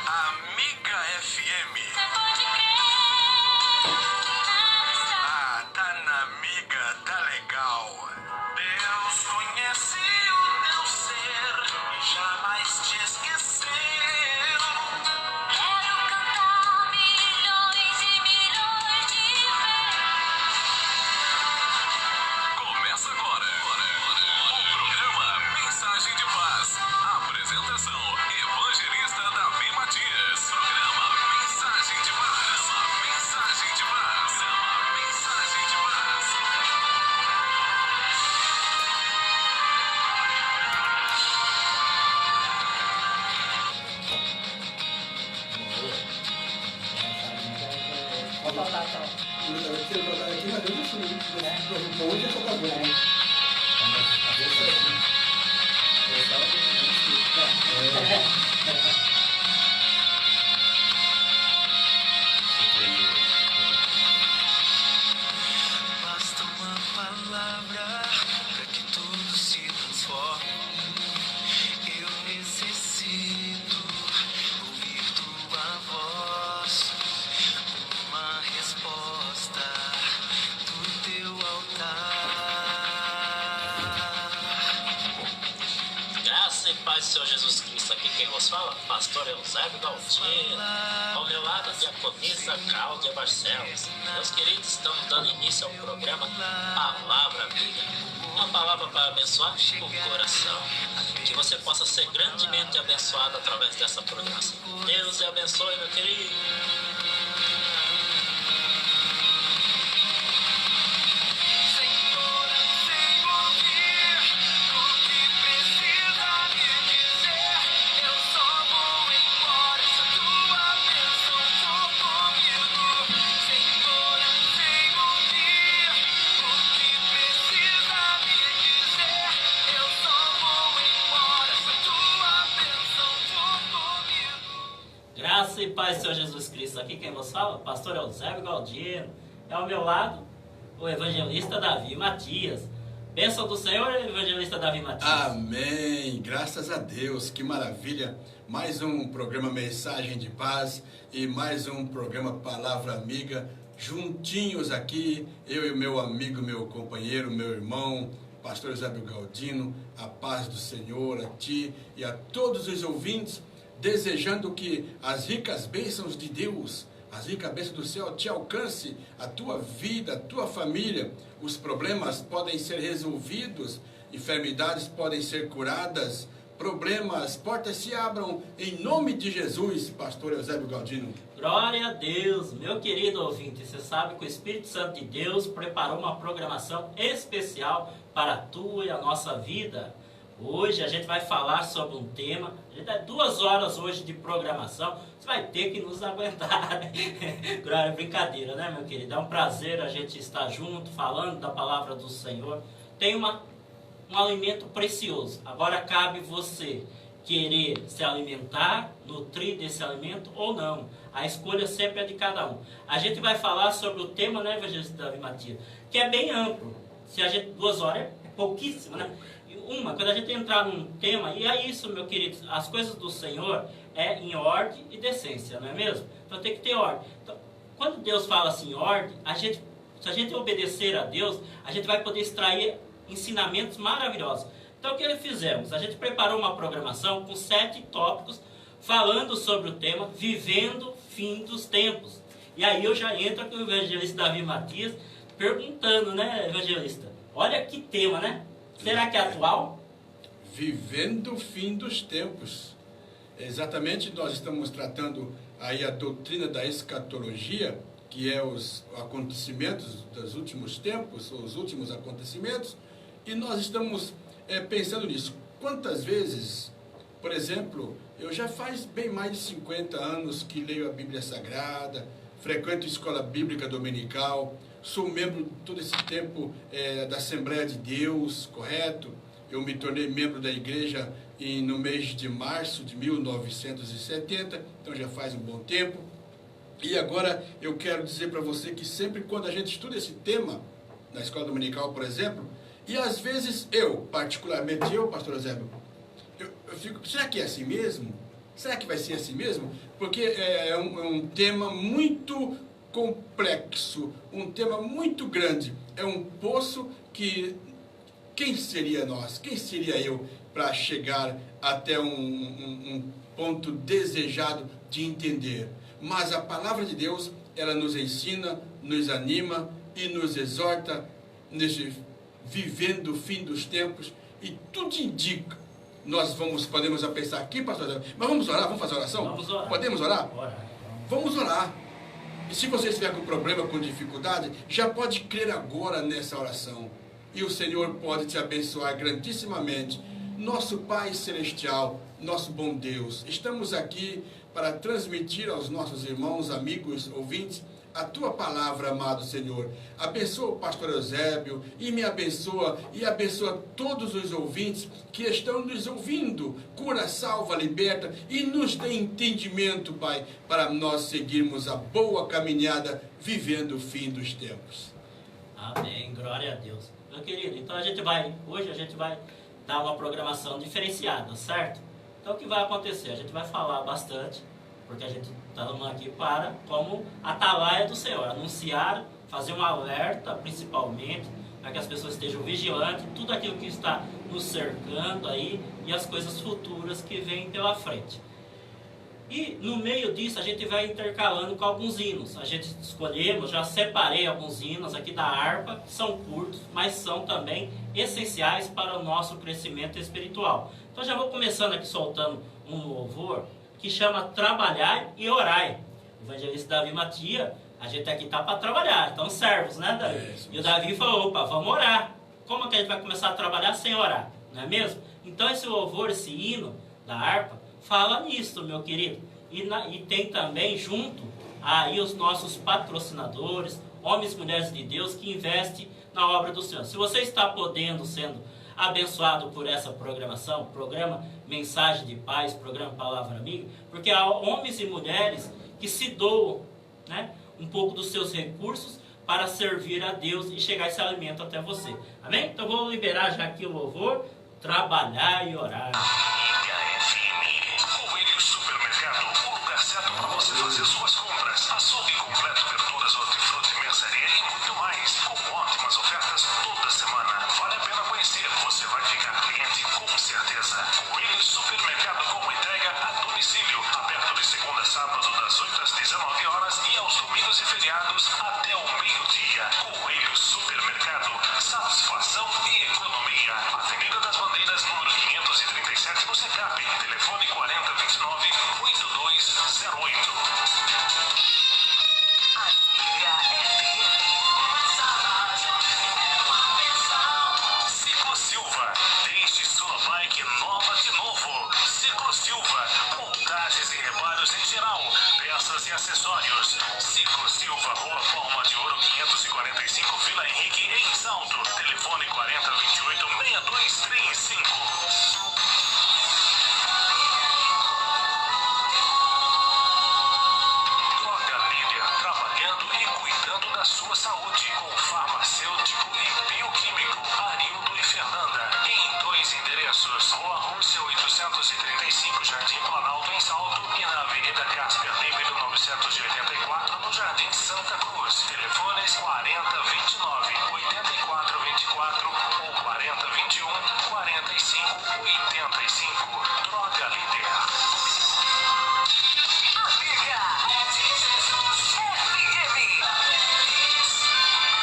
Amiga FM. Tá na amiga, tá legal. Deus conhece o teu ser e jamais te esqueceu. Quero cantar milhões e milhões de vezes. Começa agora. O programa Mensagem de Paz. Apresentação: Evangelista Davi Matias. Programa Mensagem de Paz. Mensagem de Paz. Mensagem de Paz. Pode falar, então. Se eu botar aqui, mas eu não sou, né? Então, hoje é só pra ver. Basta uma palavra para que tudo se transforme. Eu necessito ouvir tua voz, uma resposta do teu altar. Graça e paz do Senhor Jesus Cristo. Aqui quem vos fala, pastor Eusébio Galdino. Ao meu lado, diaconisa Cláudia Barcelos. Meus queridos, estamos dando início ao programa Palavra Amiga. Uma palavra para abençoar o coração. Que você possa ser grandemente abençoado através dessa programação. Deus te abençoe, meu querido. Senhor, sem ouvir o que precisa me dizer, eu só vou embora se a tua bênção for comigo. Senhor, sem ouvir o que precisa me dizer, eu só vou embora se a tua bênção for comigo. Graça e paz do Senhor Jesus Cristo. Aqui quem vos fala, pastor Eusébio Galdino. É ao meu lado, o evangelista Davi Matias. Bênção do Senhor, evangelista Davi Matias. Amém, graças a Deus, que maravilha. Mais um programa Mensagem de Paz e mais um programa Palavra Amiga, juntinhos aqui, eu e o meu amigo, meu companheiro, meu irmão, pastor Eusébio Galdino. A paz do Senhor a ti e a todos os ouvintes, desejando que as ricas bênçãos de Deus, as ricas bênçãos do céu te alcance, a tua vida, a tua família. Os problemas podem ser resolvidos, enfermidades podem ser curadas, problemas, portas se abram em nome de Jesus, pastor Eusébio Galdino. Glória a Deus, meu querido ouvinte. Você sabe que o Espírito Santo de Deus preparou uma programação especial para a tua e a nossa vida. Hoje a gente vai falar sobre um tema. A gente tem 2 horas hoje de programação. Você vai ter que nos aguentar. Glória, brincadeira, né, meu querido? É um prazer a gente estar junto, falando da palavra do Senhor. Tem um alimento precioso. Agora cabe você querer se alimentar, nutrir desse alimento ou não. A escolha sempre é de cada um. A gente vai falar sobre o tema, né, evangelista Davi Matias, que é bem amplo. Se a gente 2 horas é pouquíssimo, né? Quando a gente entrar num tema, e é isso, meu querido, as coisas do Senhor é em ordem e decência, não é mesmo? Então tem que ter ordem. Então, quando Deus fala assim, ordem, se a gente obedecer a Deus, a gente vai poder extrair ensinamentos maravilhosos. Então o que fizemos? A gente preparou uma programação com 7 tópicos, falando sobre o tema, vivendo o fim dos tempos. E aí eu já entro com o evangelista Davi Matias, perguntando, né, evangelista? Olha que tema, né? Será que é atual? Vivendo o fim dos tempos. Exatamente, nós estamos tratando aí a doutrina da escatologia, que é os acontecimentos dos últimos tempos, os últimos acontecimentos, e nós estamos pensando nisso. Quantas vezes, por exemplo, eu já faz bem mais de 50 anos que leio a Bíblia Sagrada, frequento a escola bíblica dominical, sou membro todo esse tempo da Assembleia de Deus, correto? Eu me tornei membro da igreja no mês de março de 1970, então já faz um bom tempo. E agora eu quero dizer para você que sempre quando a gente estuda esse tema, na escola dominical, por exemplo, E às vezes eu, particularmente eu, pastor Eusébio, eu fico, será que é assim mesmo? Será que vai ser assim mesmo? Porque é um tema muito complexo, um tema muito grande. É um poço que, quem seria nós? Quem seria eu para chegar até um ponto desejado de entender? Mas a palavra de Deus, ela nos ensina, nos anima e nos exorta nesse vivendo o fim dos tempos, e tudo indica. Nós podemos pensar aqui, pastor, mas vamos orar, vamos fazer oração? Vamos orar. Podemos orar? Orar. Vamos orar. E se você estiver com problema, com dificuldade, já pode crer agora nessa oração. E o Senhor pode te abençoar grandissimamente. Nosso Pai Celestial, nosso bom Deus, estamos aqui para transmitir aos nossos irmãos, amigos, ouvintes, a tua palavra, amado Senhor. Abençoa o pastor Eusébio e me abençoa e abençoa todos os ouvintes que estão nos ouvindo. Cura, salva, liberta e nos dê entendimento, Pai, para nós seguirmos a boa caminhada vivendo o fim dos tempos. Amém, glória a Deus. Meu querido, então hoje a gente vai dar uma programação diferenciada, certo? Então o que vai acontecer? A gente vai falar bastante, porque a gente estamos aqui como atalaia do Senhor, anunciar, fazer um alerta, principalmente, para que as pessoas estejam vigilantes, tudo aquilo que está nos cercando aí e as coisas futuras que vêm pela frente. E no meio disso a gente vai intercalando com alguns hinos. A gente escolhemos, já separei alguns hinos aqui da harpa, que são curtos, mas são também essenciais para o nosso crescimento espiritual. Então já vou começando aqui soltando um louvor que chama Trabalhar e Orai. O evangelista Davi Matia, a gente aqui está para trabalhar, então servos, né, Davi? E o Davi falou, opa, vamos orar. Como que a gente vai começar a trabalhar sem orar, não é mesmo? Então esse louvor, esse hino da harpa, fala nisso, meu querido. E tem também junto aí os nossos patrocinadores, homens e mulheres de Deus que investem na obra do Senhor. Se você está sendo abençoado por essa programação, programa Mensagem de Paz, programa Palavra Amiga, porque há homens e mulheres que se doam, né, um pouco dos seus recursos para servir a Deus e chegar esse alimento até você. Amém? Então vou liberar já aqui o louvor, trabalhar e orar. Coelho Supermercado, o lugar certo para você fazer suas compras. Açougue completo, verduras, hortifruti, mercearia e muito mais. Com ótimas ofertas toda semana. Vale a pena conhecer, você vai ficar cliente com certeza. Coelho Supermercado com entrega a domicílio. Aberto de segunda a sábado das 8 às 19 horas e aos domingos e feriados até o meio-dia. Coelho Supermercado, satisfação e economia. Avenida das Bandeiras, número 537 no Secap. Telefone 4029-8208. Ciclo Silva, deixe sua bike nova de novo. Ciclo Silva, montagens e reparos em geral, peças e acessórios. Ciclo Silva, Rua Palma de Ouro 545, Vila Henrique, em Salto. Telefone 4028-6235. Trabalhando e cuidando da sua saúde com farmacêutico e bioquímico Arildo e Fernanda em 2 endereços: Rua Rússia 835, Jardim Planalto em Salto, e na Avenida Casper Libero 984 no Jardim Santa Cruz. Telefones 4029-8424 ou 4021-4585. Droga Líder.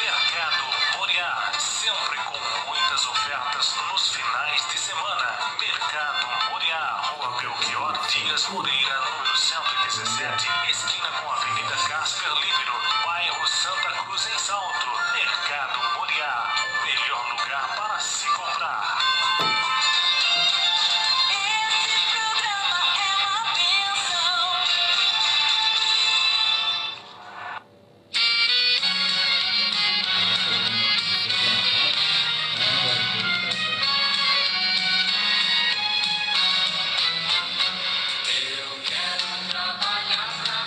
Mercado Moriá, sempre com muitas ofertas nos finais de semana. Mercado Moriá, Rua Belchior Dias Moreira, número 117, esquina com a Avenida Casper Libero, bairro Santa Cruz em Salto. Mercado Moriá, o melhor lugar para se comprar. Eu quero trabalhar pra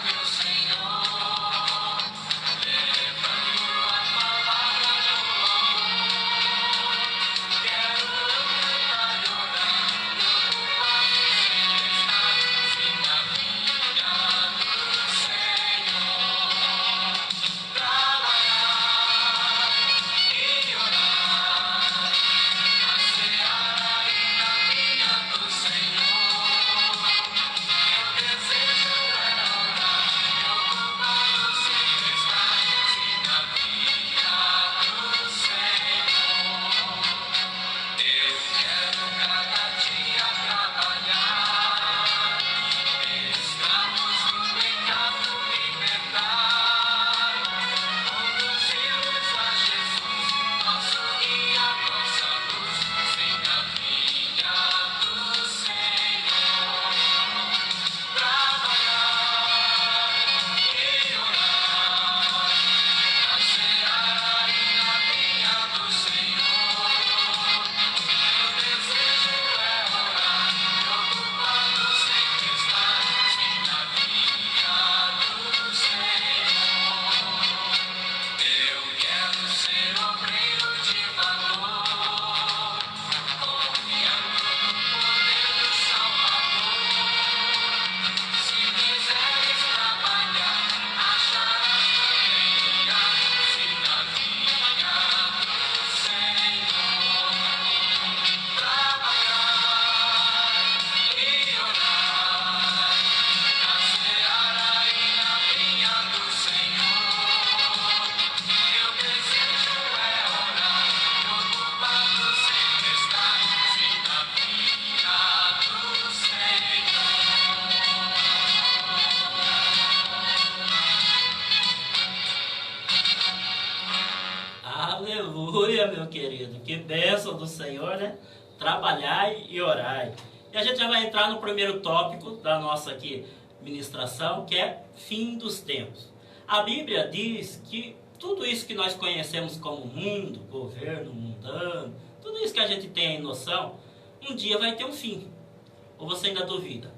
querido? Que bênção do Senhor, né? Trabalhai e orai. E a gente já vai entrar no primeiro tópico da nossa aqui ministração, que é fim dos tempos. A Bíblia diz que tudo isso que nós conhecemos como mundo, governo mundano, tudo isso que a gente tem noção, um dia vai ter um fim. Ou você ainda duvida?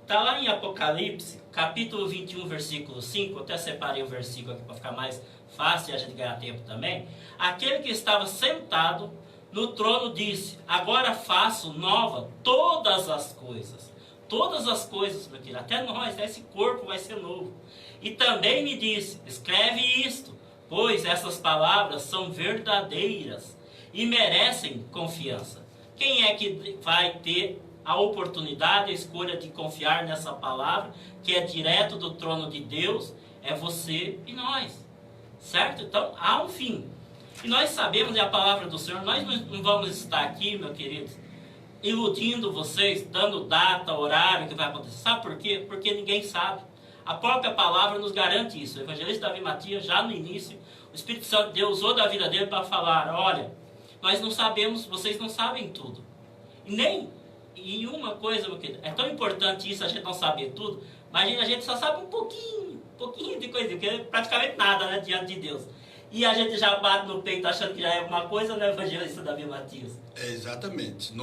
Está lá em Apocalipse, capítulo 21, versículo 5, eu até separei o versículo aqui para ficar mais fácil e a gente ganhar tempo também. Aquele que estava sentado no trono disse: agora faço nova todas as coisas. Todas as coisas, meu querido, até nós, esse corpo vai ser novo. E também me disse: escreve isto, pois essas palavras são verdadeiras e merecem confiança. Quem é que vai ter a oportunidade, a escolha de confiar nessa palavra, que é direto do trono de Deus? É você e nós, certo? Então, há um fim. E nós sabemos, é a palavra do Senhor, nós não vamos estar aqui, meu querido, iludindo vocês, dando data, horário, que vai acontecer. Sabe por quê? Porque ninguém sabe. A própria palavra nos garante isso. O evangelista Davi Matias, já no início, o Espírito Santo de Deus usou da vida dele para falar: olha, nós não sabemos, vocês não sabem tudo. E uma coisa, meu querido, é tão importante isso, a gente não saber tudo, mas a gente só sabe um pouquinho de coisa, que é praticamente nada, né, diante de Deus. E a gente já bate no peito achando que já é alguma coisa, né, evangelista Davi Matias? É, exatamente.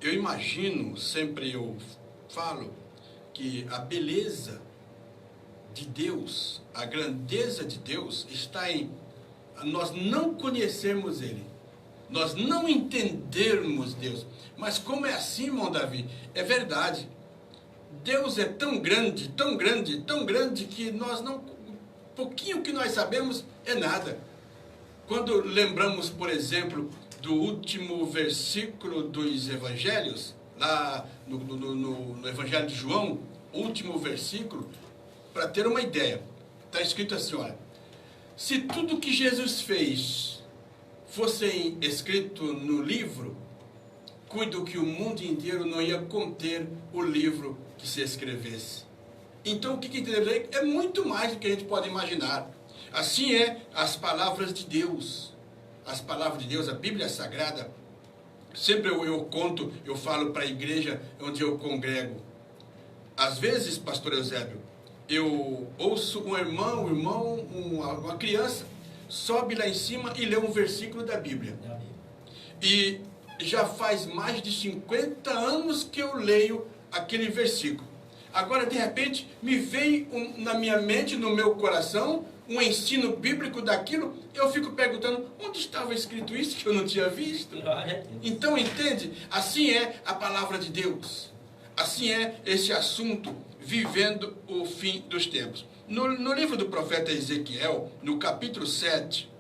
Eu imagino, sempre eu falo, que a beleza de Deus, a grandeza de Deus está em nós não conhecermos Ele, nós não entendermos Deus. Mas como é assim, irmão Davi? É verdade. Deus é tão grande, tão grande, tão grande, que nós não... O pouquinho que nós sabemos é nada. Quando lembramos, por exemplo, do último versículo dos evangelhos, lá no Evangelho de João, último versículo, para ter uma ideia, está escrito assim, olha: se tudo que Jesus fez fosse escrito no livro, cuido que o mundo inteiro não ia conter o livro que se escrevesse. Então, o que entendemos aí? É muito mais do que a gente pode imaginar. Assim é as palavras de Deus. As palavras de Deus, a Bíblia Sagrada. Sempre eu falo para a igreja onde eu congrego. Às vezes, pastor Eusébio, eu ouço um irmão, uma criança, sobe lá em cima e lê um versículo da Bíblia. E já faz mais de 50 anos que eu leio aquele versículo. Agora, de repente, me vem na minha mente, no meu coração, um ensino bíblico daquilo. Eu fico perguntando: onde estava escrito isso que eu não tinha visto? Então, entende? Assim é a palavra de Deus. Assim é esse assunto, vivendo o fim dos tempos. No livro do profeta Ezequiel, no capítulo 7,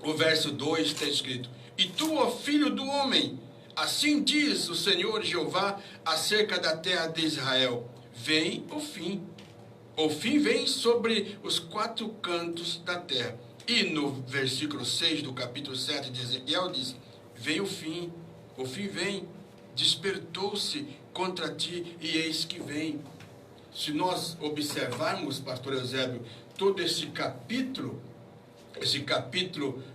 o verso 2, está escrito: e tu, ó filho do homem, assim diz o Senhor Jeová acerca da terra de Israel: vem o fim. O fim vem sobre os 4 cantos da terra. E no versículo 6 do capítulo 7 de Ezequiel diz: vem o fim vem, despertou-se contra ti, e eis que vem. Se nós observarmos, pastor Eusébio, todo esse capítulo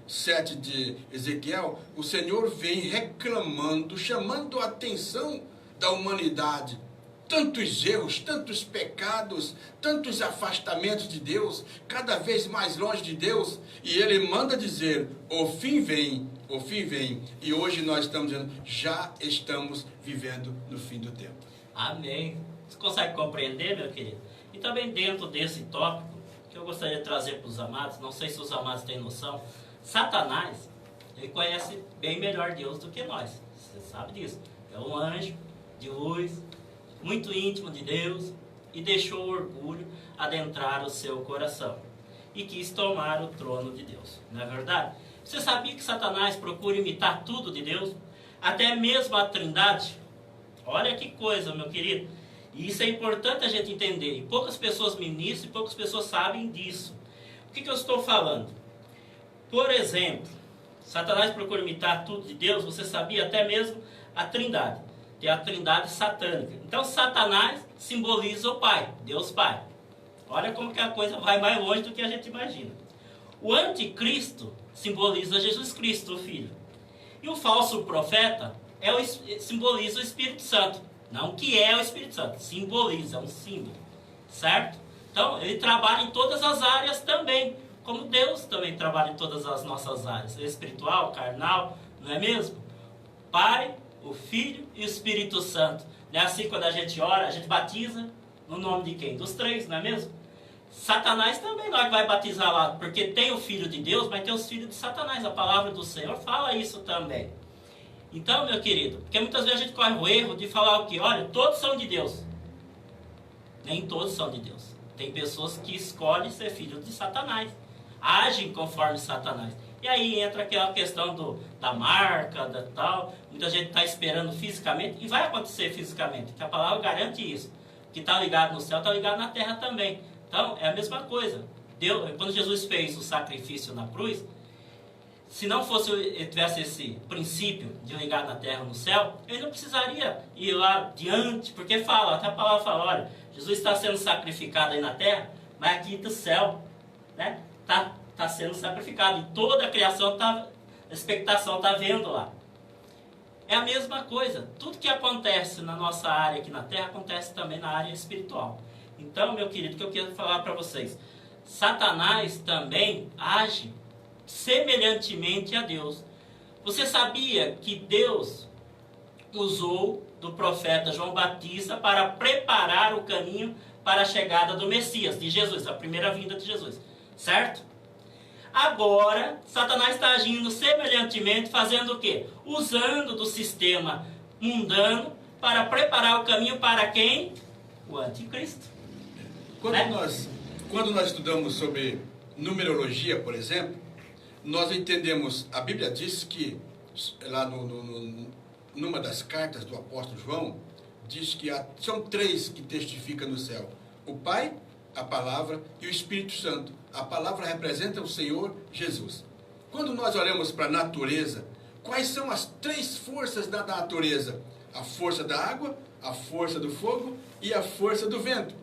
7 de Ezequiel, o Senhor vem reclamando, chamando a atenção da humanidade. Tantos erros, tantos pecados, tantos afastamentos de Deus, cada vez mais longe de Deus, e Ele manda dizer: o fim vem, o fim vem. E hoje nós estamos dizendo: já estamos vivendo no fim do tempo. Amém. Você consegue compreender, meu querido? E também dentro desse tópico, que eu gostaria de trazer para os amados, não sei se os amados têm noção, Satanás, ele conhece bem melhor Deus do que nós. Você sabe disso. É um anjo de luz, muito íntimo de Deus, e deixou o orgulho adentrar o seu coração e quis tomar o trono de Deus. Não é verdade? Você sabia que Satanás procura imitar tudo de Deus? Até mesmo a Trindade? Olha que coisa, meu querido. E isso é importante a gente entender. E poucas pessoas ministram e poucas pessoas sabem disso. O que eu estou falando? Por exemplo, Satanás procura imitar tudo de Deus. Você sabia até mesmo a Trindade. Tem a Trindade satânica. Então Satanás simboliza o Pai, Deus Pai. Olha como que a coisa vai mais longe do que a gente imagina. O anticristo simboliza Jesus Cristo, o Filho. E o falso profeta simboliza o Espírito Santo. Não que é o Espírito Santo, simboliza, é um símbolo, certo? Então, ele trabalha em todas as áreas também, como Deus também trabalha em todas as nossas áreas, espiritual, carnal, não é mesmo? Pai, o Filho e o Espírito Santo. Não é assim quando a gente ora, a gente batiza no nome de quem? Dos três, não é mesmo? Satanás também não vai batizar lá, porque tem o Filho de Deus, mas tem os filhos de Satanás. A palavra do Senhor fala isso também. Então, meu querido, porque muitas vezes a gente corre o erro de falar o quê? Olha, todos são de Deus. Nem todos são de Deus. Tem pessoas que escolhem ser filhos de Satanás, agem conforme Satanás. E aí entra aquela questão da marca, da tal. Muita gente está esperando fisicamente, e vai acontecer fisicamente, que a palavra garante isso. Que está ligado no céu, está ligado na terra também. Então, é a mesma coisa. Quando Jesus fez o sacrifício na cruz, se não fosse, ele tivesse esse princípio de ligar na terra no céu, ele não precisaria ir lá diante, porque até a palavra fala, olha, Jesus está sendo sacrificado aí na terra, mas aqui do céu, né, está sendo sacrificado, e toda a criação, a expectação está vendo lá. É a mesma coisa, tudo que acontece na nossa área aqui na terra, acontece também na área espiritual. Então, meu querido, o que eu quero falar para vocês, Satanás também age semelhantemente a Deus. Você sabia que Deus usou do profeta João Batista para preparar o caminho para a chegada do Messias, de Jesus, a primeira vinda de Jesus, certo? Agora, Satanás está agindo semelhantemente, fazendo o quê? Usando do sistema mundano para preparar o caminho para quem? O anticristo. Quando nós estudamos sobre numerologia, por exemplo, nós entendemos, a Bíblia diz que, lá numa das cartas do apóstolo João, diz que são três que testificam no céu: o Pai, a Palavra e o Espírito Santo. A Palavra representa o Senhor Jesus. Quando nós olhamos para a natureza, quais são as três forças da natureza? A força da água, a força do fogo e a força do vento.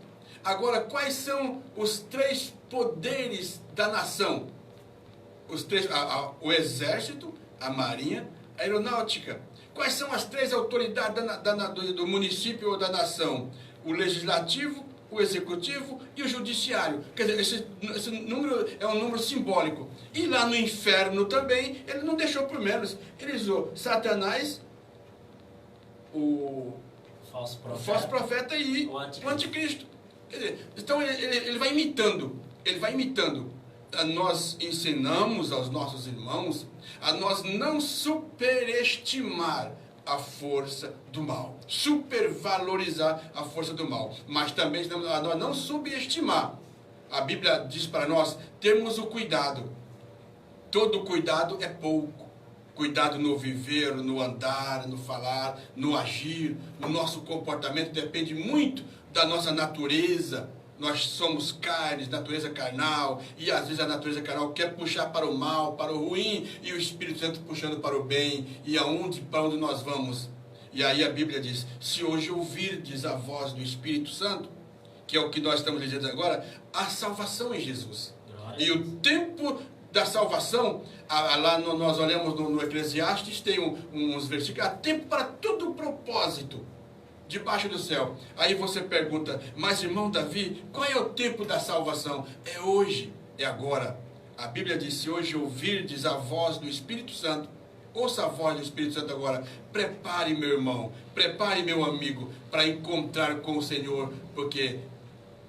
Agora, quais são os três poderes da nação? O exército, a marinha, a aeronáutica. Quais são as três autoridades do município ou da nação? O legislativo, o executivo e o judiciário. Quer dizer, esse número é um número simbólico. E lá no inferno também, ele não deixou por menos. Ele usou Satanás, o falso profeta e o anticristo. Quer dizer, então ele vai imitando. Nós ensinamos aos nossos irmãos a nós não superestimar a força do mal, supervalorizar a força do mal, mas também a nós não subestimar. A Bíblia diz para nós termos o cuidado. Todo cuidado é pouco. Cuidado no viver, no andar, no falar, no agir. O nosso comportamento depende muito da nossa natureza. Nós somos carnes, natureza carnal, e às vezes a natureza carnal quer puxar para o mal, para o ruim, e o Espírito Santo puxando para o bem, e para onde nós vamos. E aí a Bíblia diz, se hoje ouvirdes a voz do Espírito Santo, que é o que nós estamos dizendo agora, há salvação em Jesus. E o tempo da salvação, lá nós olhamos no Eclesiastes, tem uns versículos, há tempo para todo propósito debaixo do céu. Aí você pergunta, mas irmão Davi, qual é o tempo da salvação? É hoje, é agora. A Bíblia diz, se hoje ouvirdes a voz do Espírito Santo, ouça a voz do Espírito Santo agora, prepare meu irmão, prepare meu amigo, para encontrar com o Senhor, porque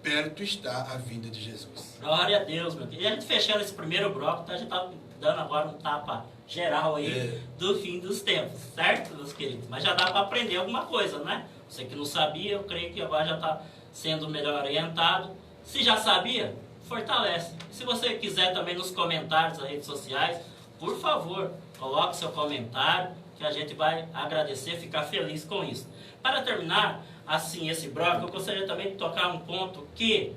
perto está a vinda de Jesus. Glória a Deus, meu querido. E a gente fechando esse primeiro bloco, então a gente está dando agora um tapa geral aí do fim dos tempos, certo, meus queridos? Mas já dá para aprender alguma coisa, né? Você que não sabia, eu creio que agora já está sendo melhor orientado. Se já sabia, fortalece. Se você quiser também nos comentários das redes sociais, por favor, coloque seu comentário, que a gente vai agradecer, ficar feliz com isso. Para terminar, assim, esse bloco, eu gostaria também de tocar um ponto que,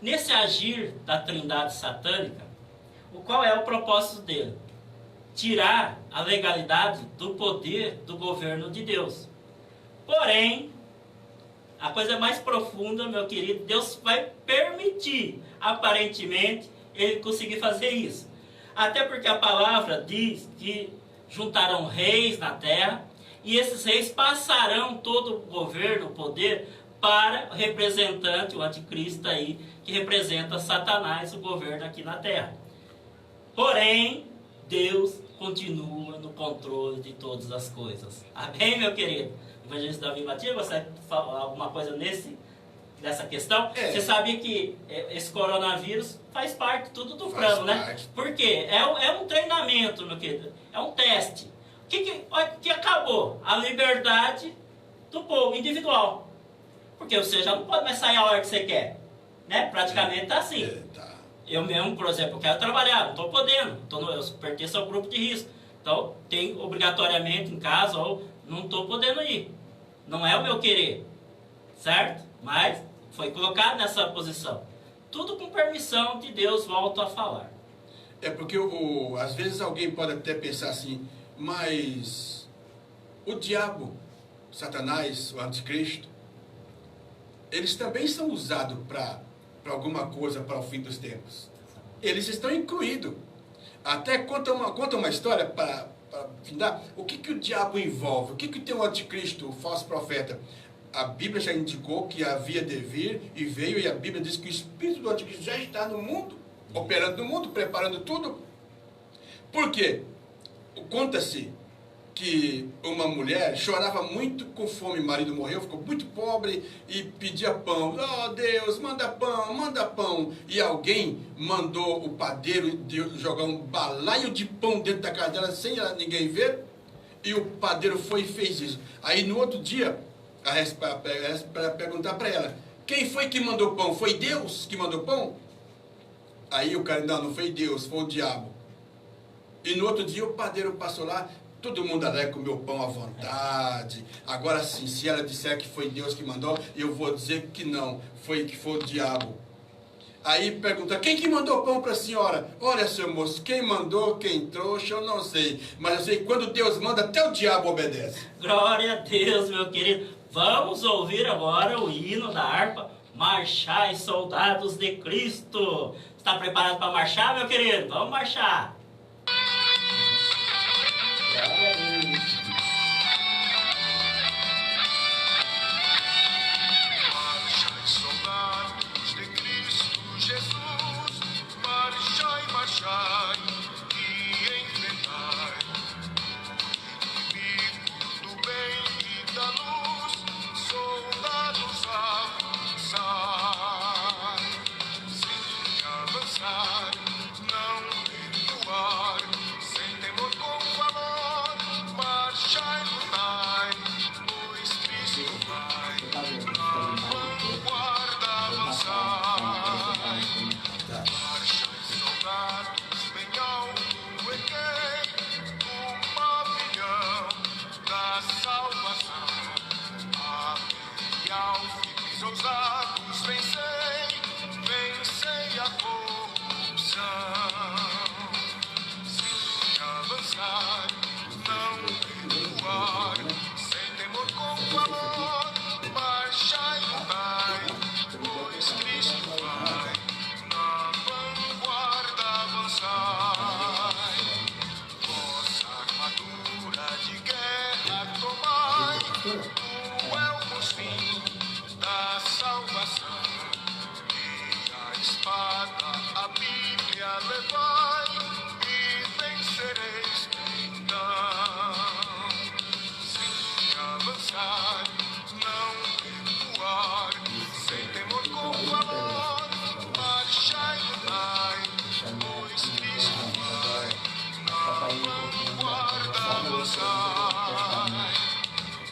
nesse agir da trindade satânica, qual é o propósito dele? Tirar a legalidade do poder do governo de Deus. Porém, a coisa mais profunda, meu querido, Deus vai permitir, aparentemente, ele conseguir fazer isso. Até porque a palavra diz que juntarão reis na terra e esses reis passarão todo o governo, o poder, para o representante, o anticristo aí, que representa Satanás, o governo aqui na terra. Porém, Deus continua no controle de todas as coisas. Amém, meu querido? Evangelista Davi Matias, você falar alguma coisa nessa questão? Você sabia que esse coronavírus faz parte tudo do plano, né? Por quê? É um treinamento, meu querido. É um teste. O que acabou? A liberdade do povo individual. Porque você já não pode mais sair a hora que você quer. Né? Praticamente está assim. Eu mesmo, por exemplo, eu quero trabalhar, não estou podendo. Eu pertenço ao grupo de risco. Então, tenho obrigatoriamente em casa ou não estou podendo ir. Não é o meu querer. Certo? Mas foi colocado nessa posição. Tudo com permissão de Deus, volto a falar. É porque às vezes alguém pode até pensar assim, mas o diabo, Satanás, o anticristo, eles também são usados para alguma coisa para o fim dos tempos. Eles estão incluídos. Até conta uma história para findar. O que o diabo envolve? O que tem o anticristo, o falso profeta? A Bíblia já indicou que havia de vir e veio, e a Bíblia diz que o espírito do anticristo já está no mundo, operando no mundo, preparando tudo. Por quê? Conta-se que uma mulher chorava muito com fome, o marido morreu, ficou muito pobre e pedia pão. Oh Deus, manda pão, manda pão. E alguém mandou o padeiro jogar um balaio de pão dentro da casa dela sem ninguém ver. E o padeiro foi e fez isso. Aí no outro dia, para perguntar para ela, quem foi que mandou pão? Foi Deus que mandou pão? Aí o cara, não foi Deus, foi o diabo. E no outro dia o padeiro passou lá, todo mundo alegre comeu pão à vontade. Agora sim, se ela disser que foi Deus que mandou, eu vou dizer que não, foi o diabo. Aí pergunta, quem que mandou pão para a senhora? Olha, seu moço, quem mandou, quem trouxe, eu não sei. Mas eu sei que quando Deus manda, até o diabo obedece. Glória a Deus, meu querido. Vamos ouvir agora o hino da harpa, Marchai, soldados de Cristo. Está preparado para marchar, meu querido? Vamos marchar. Glória a Deus. Marchai, soldados de Cristo Jesus, marchai, marchai e enfrentai o inimigo do bem e da luz, soldados avançai, sem avançar, não recuar, sem temor com valor, marchai, lutai, pois Cristo vai. Vanguarda avançai, marchai, soldados, bem alto erguei o pavilhão da salvação. Imperial, fiqueis ousados, vencei, vencei a corrupção. Sem avançar, não recuar, sem temor com valor, marchai, lutai, pois Cristo vai, na vanguarda avançai. Vossa armadura de guerra tomai, o elmo fim da salvação, e a espada, a Bíblia levai, e vencereis então. Sem avançar, não recuar, sem temor com valor, marchai, lutai, pois Cristo vai, na vanguarda avançai.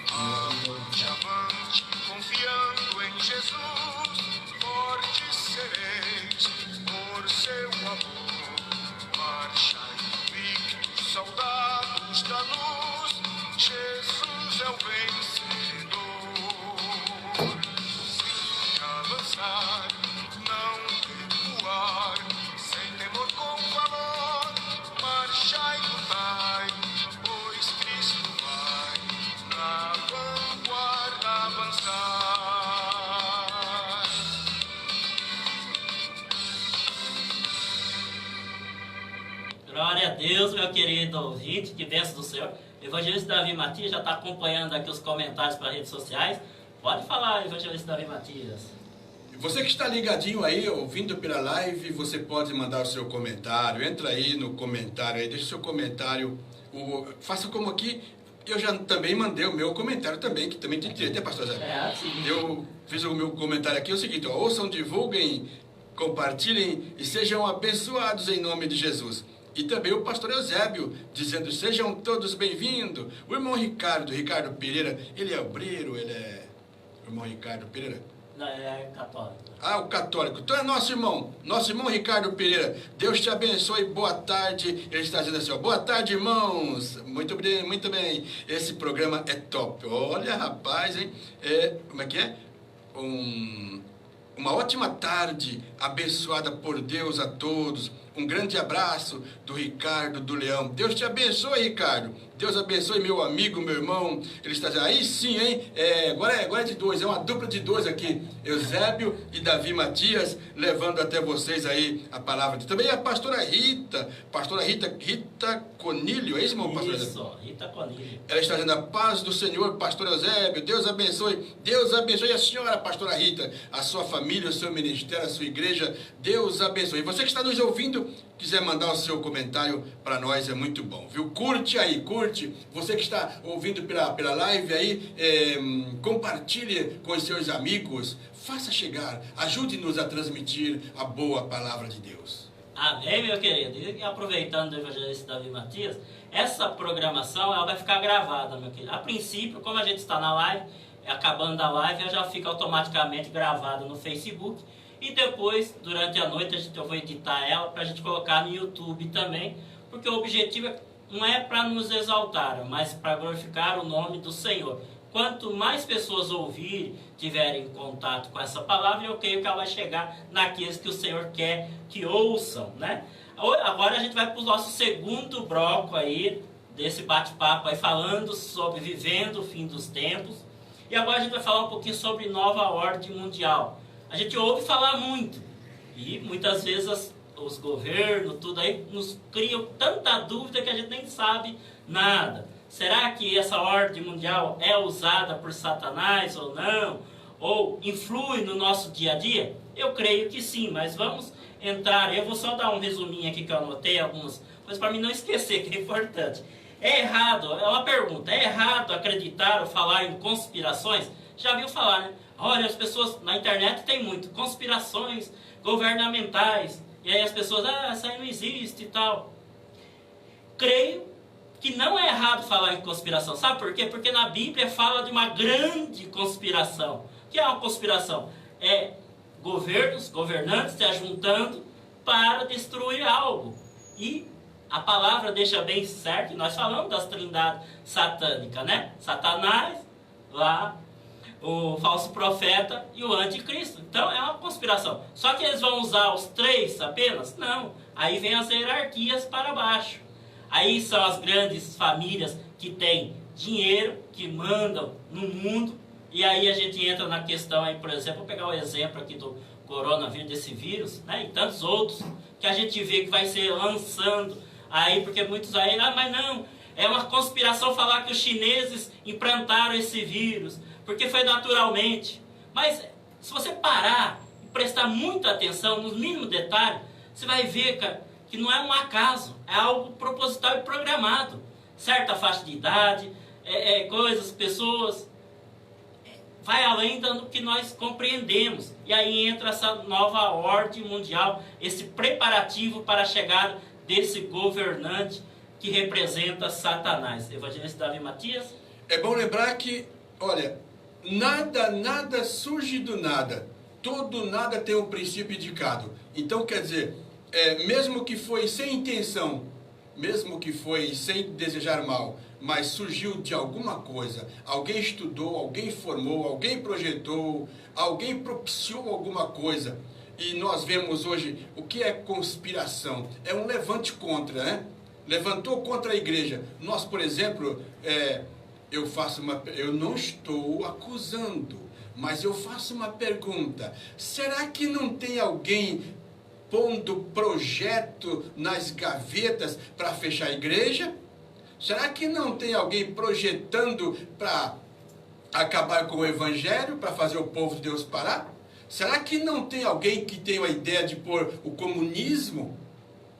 Avante, confiando em Jesus, fortes sereis por seu amor. Marchai invictos, soldados da luz, Jesus é o vencedor. Sem avançar, não recuar, sem temor com valor, marchai, lutai, pois Cristo vai, na vanguarda avançar. Deus, meu querido ouvinte, que bênção do Senhor. Evangelista Davi Matias já está acompanhando aqui os comentários para as redes sociais. Pode falar, Evangelista Davi Matias. Você que está ligadinho aí, ouvindo pela live, você pode mandar o seu comentário. Entra aí no comentário aí, deixa o seu comentário. Faça como aqui, eu já também mandei o meu comentário também, que também tem direito, né, pastor Zé? Sim. Eu fiz o meu comentário aqui, é o seguinte, ó, ouçam, divulguem, compartilhem e sejam abençoados em nome de Jesus. E também o pastor Eusébio, dizendo, sejam todos bem-vindos. O irmão Ricardo Pereira, ele é obreiro, ele é... O irmão Ricardo Pereira? Não, é católico. Ah, o católico. Então é nosso irmão Ricardo Pereira. Deus te abençoe, boa tarde. Ele está dizendo assim, ó, boa tarde, irmãos. Muito bem, muito bem. Esse programa é top. Olha, rapaz, hein? Como é que é? Uma ótima tarde, abençoada por Deus a todos. Um grande abraço do Ricardo do Leão. Deus te abençoe, Ricardo. Deus abençoe meu amigo, meu irmão. Ele está dizendo, aí sim, hein? Agora é de dois, é uma dupla de dois aqui. Eusébio e Davi Matias, levando até vocês aí a palavra. Também a pastora Rita Conilho, é isso, irmão, pastor? Isso, Rita Conilho. Ela está dizendo, a paz do Senhor, pastor Eusébio, Deus abençoe a senhora, pastora Rita, a sua família, o seu ministério, a sua igreja, Deus abençoe. Você que está nos ouvindo, quiser mandar o seu comentário para nós, é muito bom, viu? Curte aí, curte. Você que está ouvindo pela live aí, compartilhe com os seus amigos, faça chegar, ajude-nos a transmitir a boa palavra de Deus. Amém, meu querido. E aproveitando do evangelista Davi Matias, essa programação ela vai ficar gravada, meu querido. A princípio, como a gente está na live, acabando a live, ela já fica automaticamente gravada no Facebook. E depois, durante a noite, eu vou editar ela para a gente colocar no YouTube também, porque o objetivo não é para nos exaltar, mas para glorificar o nome do Senhor. Quanto mais pessoas ouvirem, tiverem contato com essa palavra, eu creio que ela vai chegar naqueles que o Senhor quer que ouçam, né? Agora a gente vai para o nosso segundo bloco aí, desse bate-papo aí, falando sobre vivendo o fim dos tempos. E agora a gente vai falar um pouquinho sobre nova ordem mundial. A gente ouve falar muito, e muitas vezes os governos, tudo aí, nos criam tanta dúvida que a gente nem sabe nada. Será que essa ordem mundial é usada por Satanás ou não? Ou influi no nosso dia a dia? Eu creio que sim, mas vamos entrar. Eu vou só dar um resuminho aqui que eu anotei algumas coisas para mim não esquecer, que é importante. É errado, é uma pergunta, é errado acreditar ou falar em conspirações? Já viu falar, né? Olha, as pessoas na internet tem muito, conspirações governamentais. E aí as pessoas, essa aí não existe e tal. Creio que não é errado falar em conspiração. Sabe por quê? Porque na Bíblia fala de uma grande conspiração. O que é uma conspiração? É governos, governantes se ajuntando para destruir algo. E a palavra deixa bem certo, nós falamos das trindades satânicas, né? Satanás, lá, o falso profeta e o anticristo. Então é uma conspiração. Só que eles vão usar os três apenas? Não. Aí vem as hierarquias para baixo. Aí são as grandes famílias que têm dinheiro, que mandam no mundo. E aí a gente entra na questão aí, por exemplo, vou pegar o exemplo aqui do coronavírus, desse vírus, né? E tantos outros que a gente vê que vai ser lançando aí, porque muitos aí, mas não, é uma conspiração falar que os chineses implantaram esse vírus, porque foi naturalmente. Mas se você parar e prestar muita atenção nos mínimos detalhes, você vai ver, cara, que não é um acaso, é algo proposital e programado. Certa faixa de idade, coisas, pessoas, vai além do que nós compreendemos. E aí entra essa nova ordem mundial, esse preparativo para a chegada desse governante que representa Satanás. Evangelista Davi Matias? É bom lembrar que, olha, nada surge do nada. Todo nada tem um princípio indicado. Então, quer dizer, mesmo que foi sem intenção, mesmo que foi sem desejar mal, mas surgiu de alguma coisa, alguém estudou, alguém formou, alguém projetou, alguém propiciou alguma coisa. E nós vemos hoje o que é conspiração. É um levante contra, né? Levantou contra a igreja. Nós, por exemplo, eu não estou acusando, mas eu faço uma pergunta. Será que não tem alguém pondo projeto nas gavetas para fechar a igreja? Será que não tem alguém projetando para acabar com o evangelho, para fazer o povo de Deus parar? Será que não tem alguém que tem a ideia de pôr o comunismo,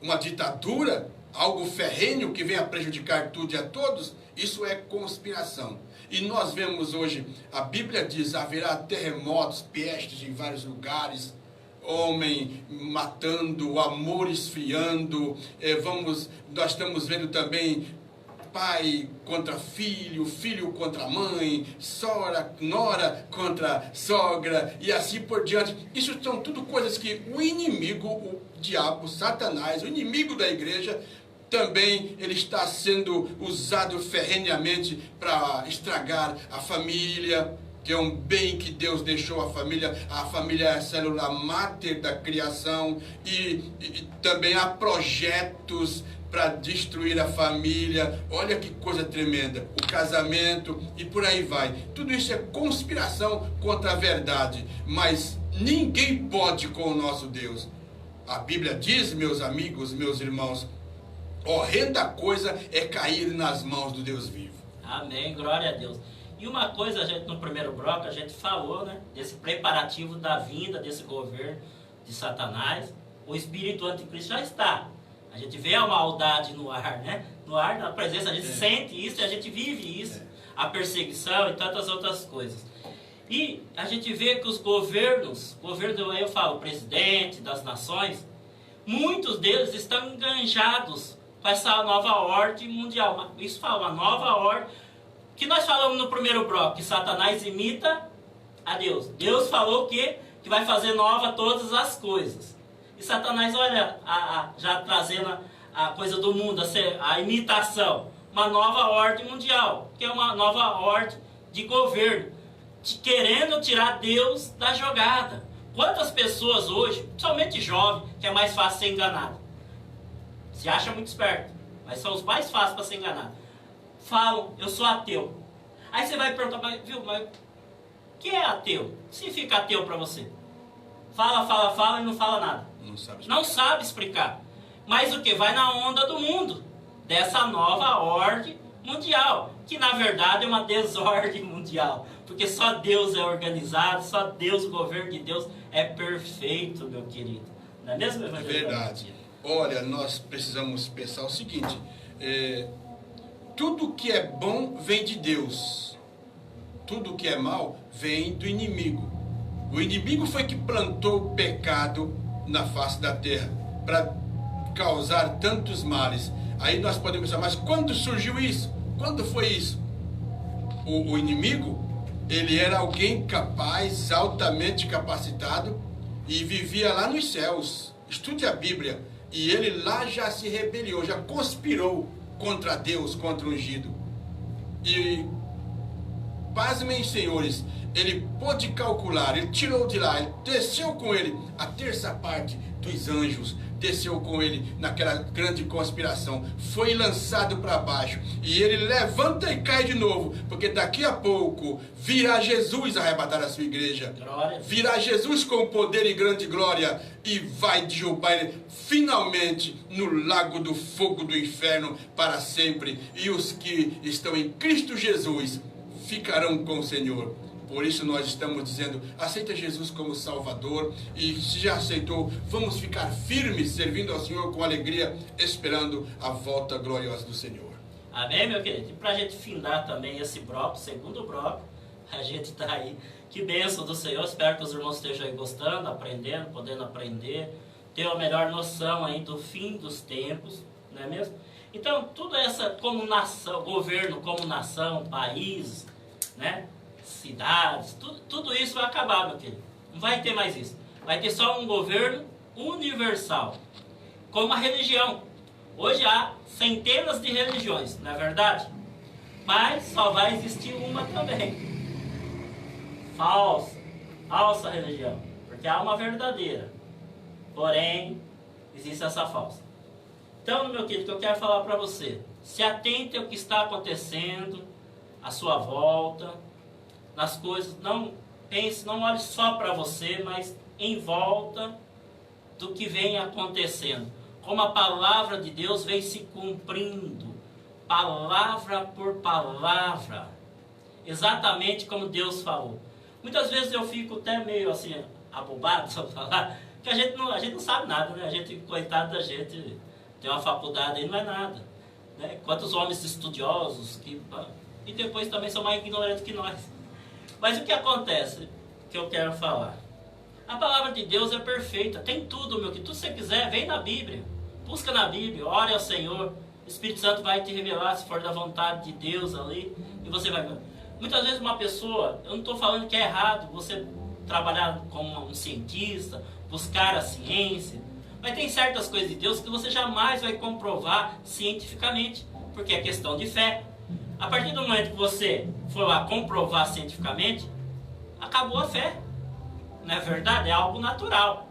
uma ditadura, algo ferrenho que venha prejudicar tudo e a todos? Isso é conspiração. E nós vemos hoje, a Bíblia diz, haverá terremotos, pestes em vários lugares, homem matando, amor esfriando, nós estamos vendo também pai contra filho, filho contra mãe, nora contra sogra e assim por diante. Isso são tudo coisas que o inimigo, o diabo, Satanás, o inimigo da igreja, também ele está sendo usado ferrenhamente para estragar a família, que é um bem que Deus deixou a família é a célula máter da criação, e também há projetos para destruir a família. Olha que coisa tremenda, o casamento e por aí vai. Tudo isso é conspiração contra a verdade, mas ninguém pode com o nosso Deus. A Bíblia diz, meus amigos, meus irmãos, horrenda coisa é cair nas mãos do Deus vivo. Amém, glória a Deus. E uma coisa, no primeiro bloco, a gente falou, né, desse preparativo da vinda desse governo de Satanás. O espírito anticristo já está. A gente vê a maldade no ar, né? No ar, na presença, a gente sente isso e a gente vive isso. A perseguição e tantas outras coisas. E a gente vê que os governos, eu falo, presidente das nações, muitos deles estão enganjados com essa nova ordem mundial. Isso fala, uma nova ordem, que nós falamos no primeiro bloco, que Satanás imita a Deus. Deus falou que vai fazer nova todas as coisas. E Satanás, olha, já trazendo a coisa do mundo, a imitação, uma nova ordem mundial, que é uma nova ordem de governo, querendo tirar Deus da jogada. Quantas pessoas hoje, principalmente jovens, que é mais fácil ser enganado, se acha muito esperto, mas são os mais fáceis para ser enganado, falam, eu sou ateu. Aí você vai perguntar, mas o que é ateu? O que significa ateu para você? Fala e não fala nada. Não sabe explicar. Mas o que? Vai na onda do mundo, dessa nova ordem mundial, que na verdade é uma desordem mundial, porque só Deus é organizado, só Deus, o governo de Deus é perfeito, meu querido. Não é mesmo, evangelho? É verdade. Olha, nós precisamos pensar o seguinte, tudo que é bom vem de Deus, tudo que é mal vem do inimigo. O inimigo foi que plantou o pecado na face da terra, para causar tantos males. Aí nós podemos pensar, mas quando surgiu isso? Quando foi isso? O inimigo, ele era alguém capaz, altamente capacitado, e vivia lá nos céus. Estude a Bíblia. E ele lá já se rebeliou, já conspirou contra Deus, contra o ungido. E, pasmem, senhores, ele pôde calcular, ele tirou de lá, ele desceu com ele a terça parte dos anjos, desceu com ele naquela grande conspiração, foi lançado para baixo, e ele levanta e cai de novo, porque daqui a pouco virá Jesus arrebatar a sua igreja, virá Jesus com poder e grande glória, e vai derrubar ele finalmente no lago do fogo do inferno para sempre, e os que estão em Cristo Jesus ficarão com o Senhor. Por isso nós estamos dizendo, aceita Jesus como Salvador, e se já aceitou, vamos ficar firmes, servindo ao Senhor com alegria, esperando a volta gloriosa do Senhor. Amém, meu querido? E para a gente findar também esse bloco, segundo bloco, a gente está aí. Que bênção do Senhor, espero que os irmãos estejam aí gostando, aprendendo, podendo aprender, ter uma melhor noção aí do fim dos tempos, não é mesmo? Então, tudo essa como nação, governo como nação, país, né? Cidades, tudo isso vai acabar, meu querido. Não vai ter mais isso. Vai ter só um governo universal, como a religião. Hoje há centenas de religiões, não é verdade? Mas só vai existir uma também. Falsa religião. Porque há uma verdadeira. Porém, existe essa falsa. Então, meu querido, o que eu quero falar para você, se atente ao que está acontecendo à sua volta, nas coisas, não pense, não olhe só para você, mas em volta, do que vem acontecendo. Como a palavra de Deus vem se cumprindo, palavra por palavra, exatamente como Deus falou. Muitas vezes eu fico até meio assim, abobado, só falar, que a gente não sabe nada, né? A gente, coitado da gente, tem uma faculdade aí, não é nada. Né? Quantos homens estudiosos, e depois também são mais ignorantes que nós. Mas o que acontece, que eu quero falar? A palavra de Deus é perfeita, tem tudo, meu, que tudo que você quiser, vem na Bíblia. Busca na Bíblia, ore ao Senhor. O Espírito Santo vai te revelar, se for da vontade de Deus ali, e você vai... Muitas vezes uma pessoa, eu não estou falando que é errado você trabalhar como um cientista, buscar a ciência, mas tem certas coisas de Deus que você jamais vai comprovar cientificamente, porque é questão de fé. A partir do momento que você for lá comprovar cientificamente, acabou a fé. Não é verdade? É algo natural.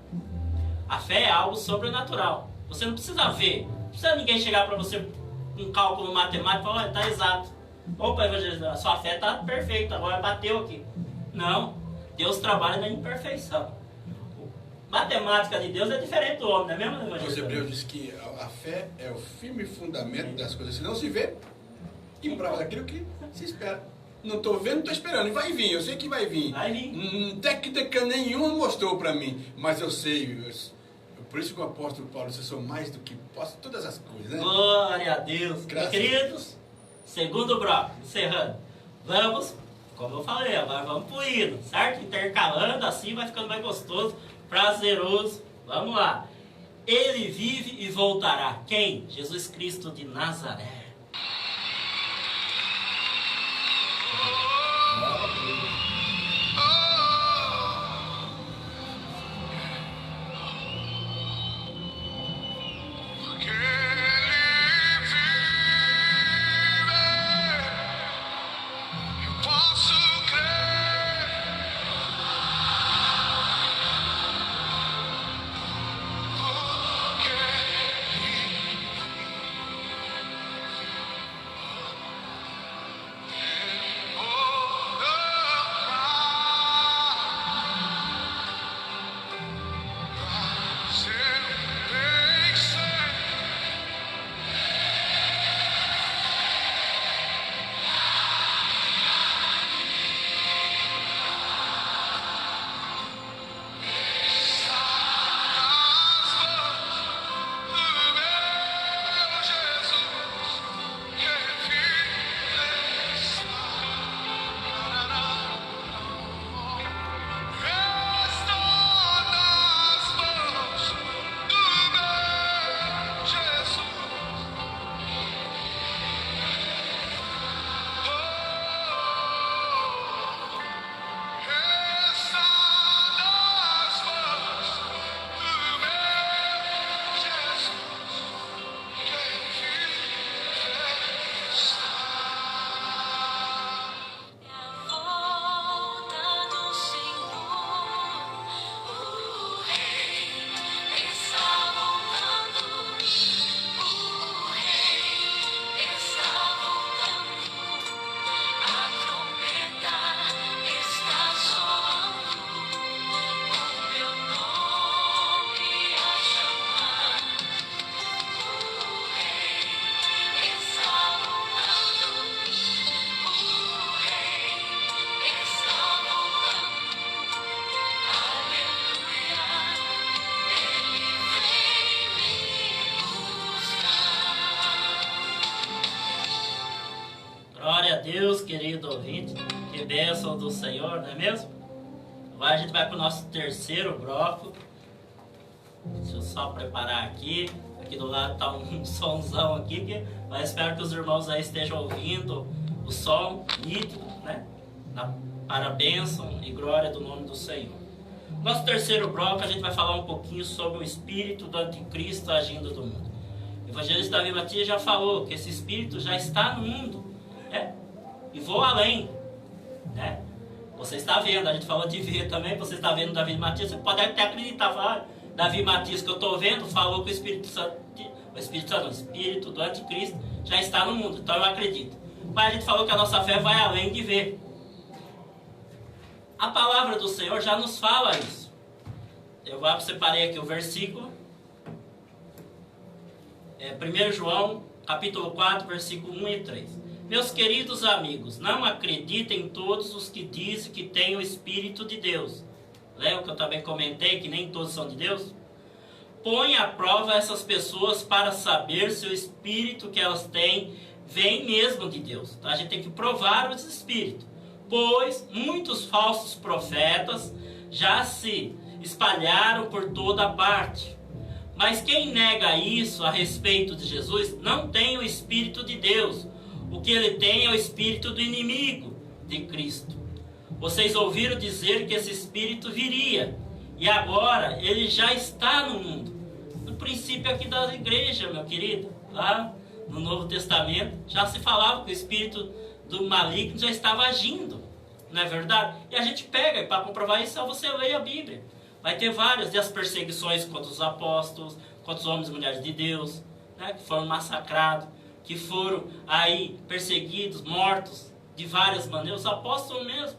A fé é algo sobrenatural. Você não precisa ver, não precisa ninguém chegar para você com um cálculo matemático e falar, olha, está exato. Opa, evangelista, a sua fé está perfeita, agora bateu aqui. Não, Deus trabalha na imperfeição. A matemática de Deus é diferente do homem, não é mesmo, evangelista? Os Hebreus diz que a fé é o firme fundamento das coisas. Se não se vê, e prova daquilo que se espera. Não estou vendo, estou esperando. E vai vir, eu sei que vai vir. Vai vir. Técnica nenhuma mostrou para mim, mas eu sei. Por isso que o apóstolo Paulo disse, eu sou mais do que posso, todas as coisas, né? Glória a Deus. Graças. Queridos, segundo bloco, encerrando. Vamos, como eu falei, agora vamos pro hino, certo? Intercalando, assim vai ficando mais gostoso, prazeroso. Vamos lá. Ele vive e voltará. Quem? Jesus Cristo de Nazaré. Porque Ele vive, eu posso crer. Porque Deus, querido ouvinte, que bênção do Senhor, não é mesmo? Agora a gente vai para o nosso terceiro bloco. Deixa eu só preparar aqui. Aqui do lado está um somzão aqui, mas espero que os irmãos aí estejam ouvindo o som nítido, né? Para a bênção e glória do nome do Senhor. Nosso terceiro bloco a gente vai falar um pouquinho sobre o espírito do anticristo agindo no mundo. O evangelista Davi Matias já falou que esse espírito já está no mundo, né? E vou além, né? Você está vendo, a gente falou de ver também, você está vendo Davi Matias, você pode até acreditar, falar, Davi Matias que eu estou vendo falou que o Espírito Santo, o espírito do anticristo já está no mundo, então eu acredito. Mas a gente falou que a nossa fé vai além de ver. A palavra do Senhor já nos fala isso. Eu separei aqui o versículo. 1 João, capítulo 4, versículo 1 e 3. Meus queridos amigos, não acreditem em todos os que dizem que têm o Espírito de Deus. Lembra que eu também comentei que nem todos são de Deus? Põe à prova essas pessoas para saber se o Espírito que elas têm vem mesmo de Deus. Então a gente tem que provar os Espíritos. Pois muitos falsos profetas já se espalharam por toda parte. Mas quem nega isso a respeito de Jesus não tem o Espírito de Deus. O que ele tem é o espírito do inimigo de Cristo. Vocês ouviram dizer que esse espírito viria. E agora ele já está no mundo. No princípio aqui da igreja, meu querido. Lá no Novo Testamento já se falava que o espírito do maligno já estava agindo. Não é verdade? E a gente pega, e para comprovar isso, é só você ler a Bíblia. Vai ter várias das perseguições contra os apóstolos, contra os homens e mulheres de Deus, né, que foram massacrados, que foram aí perseguidos, mortos de várias maneiras. Os apóstolos mesmo.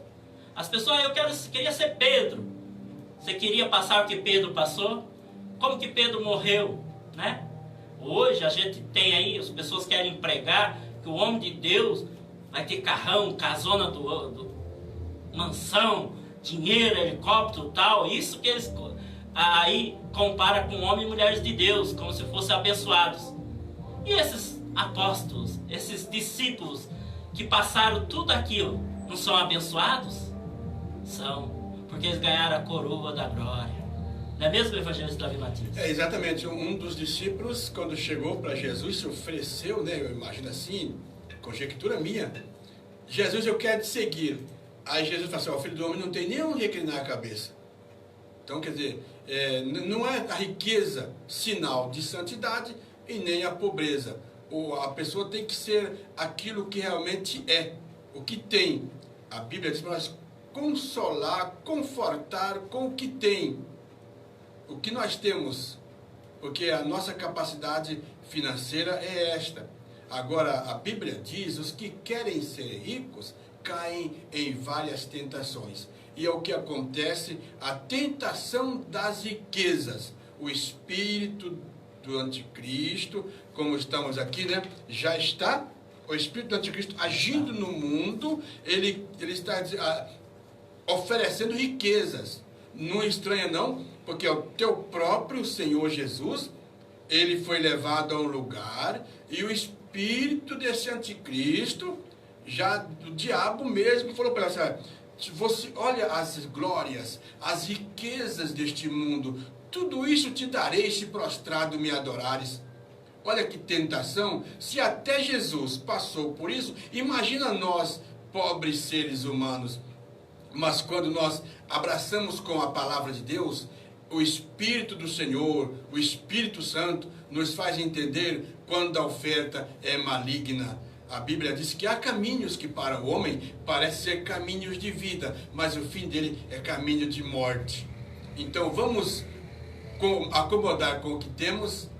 As pessoas, queria ser Pedro. Você queria passar o que Pedro passou? Como que Pedro morreu, né? Hoje a gente tem aí, as pessoas querem pregar que o homem de Deus vai ter carrão, casona do mansão, dinheiro, helicóptero, tal. Isso que eles aí compara com homens e mulheres de Deus, como se fossem abençoados. E esses apóstolos, esses discípulos que passaram tudo aquilo, não são abençoados? São, porque eles ganharam a coroa da glória. Não é mesmo, evangelista Davi Matias? Exatamente. Um dos discípulos, quando chegou para Jesus, se ofereceu, né? Eu imagino assim, conjectura minha. Jesus, eu quero te seguir. Aí Jesus falou assim, o filho do homem não tem nem onde reclinar a cabeça. Então, quer dizer, não é a riqueza sinal de santidade e nem a pobreza. A pessoa tem que ser aquilo que realmente é, o que tem. A Bíblia diz para nós consolar, confortar com o que tem. O que nós temos, porque a nossa capacidade financeira é esta. Agora, a Bíblia diz, os que querem ser ricos caem em várias tentações. E é o que acontece, a tentação das riquezas. O espírito do anticristo, como estamos aqui, né? Já está, o espírito do anticristo agindo no mundo, ele está oferecendo riquezas. Não estranha não, porque é o teu próprio Senhor Jesus, ele foi levado a um lugar, e o espírito desse anticristo, já do diabo mesmo, falou para ele assim, você olha as glórias, as riquezas deste mundo, tudo isso te darei se prostrado me adorares. Olha que tentação, se até Jesus passou por isso, imagina nós, pobres seres humanos. Mas quando nós abraçamos com a palavra de Deus, o Espírito do Senhor, o Espírito Santo, nos faz entender quando a oferta é maligna. A Bíblia diz que há caminhos que para o homem parecem ser caminhos de vida, mas o fim dele é caminho de morte. Então vamos acomodar com o que temos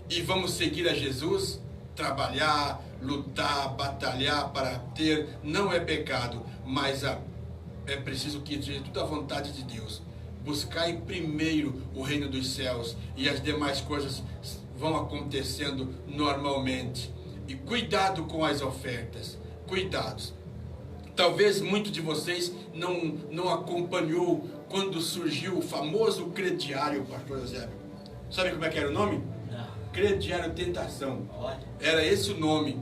e vamos seguir a Jesus, trabalhar, lutar, batalhar para ter, não é pecado, mas é preciso que seja tudo a vontade de Deus. Buscai primeiro o reino dos céus e as demais coisas vão acontecendo normalmente. E cuidado com as ofertas, cuidados. Talvez muitos de vocês não acompanhou quando surgiu o famoso crediário, pastor Eusébio. Sabe como é que era o nome? Não. Crediário Tentação. Olha. Era esse o nome.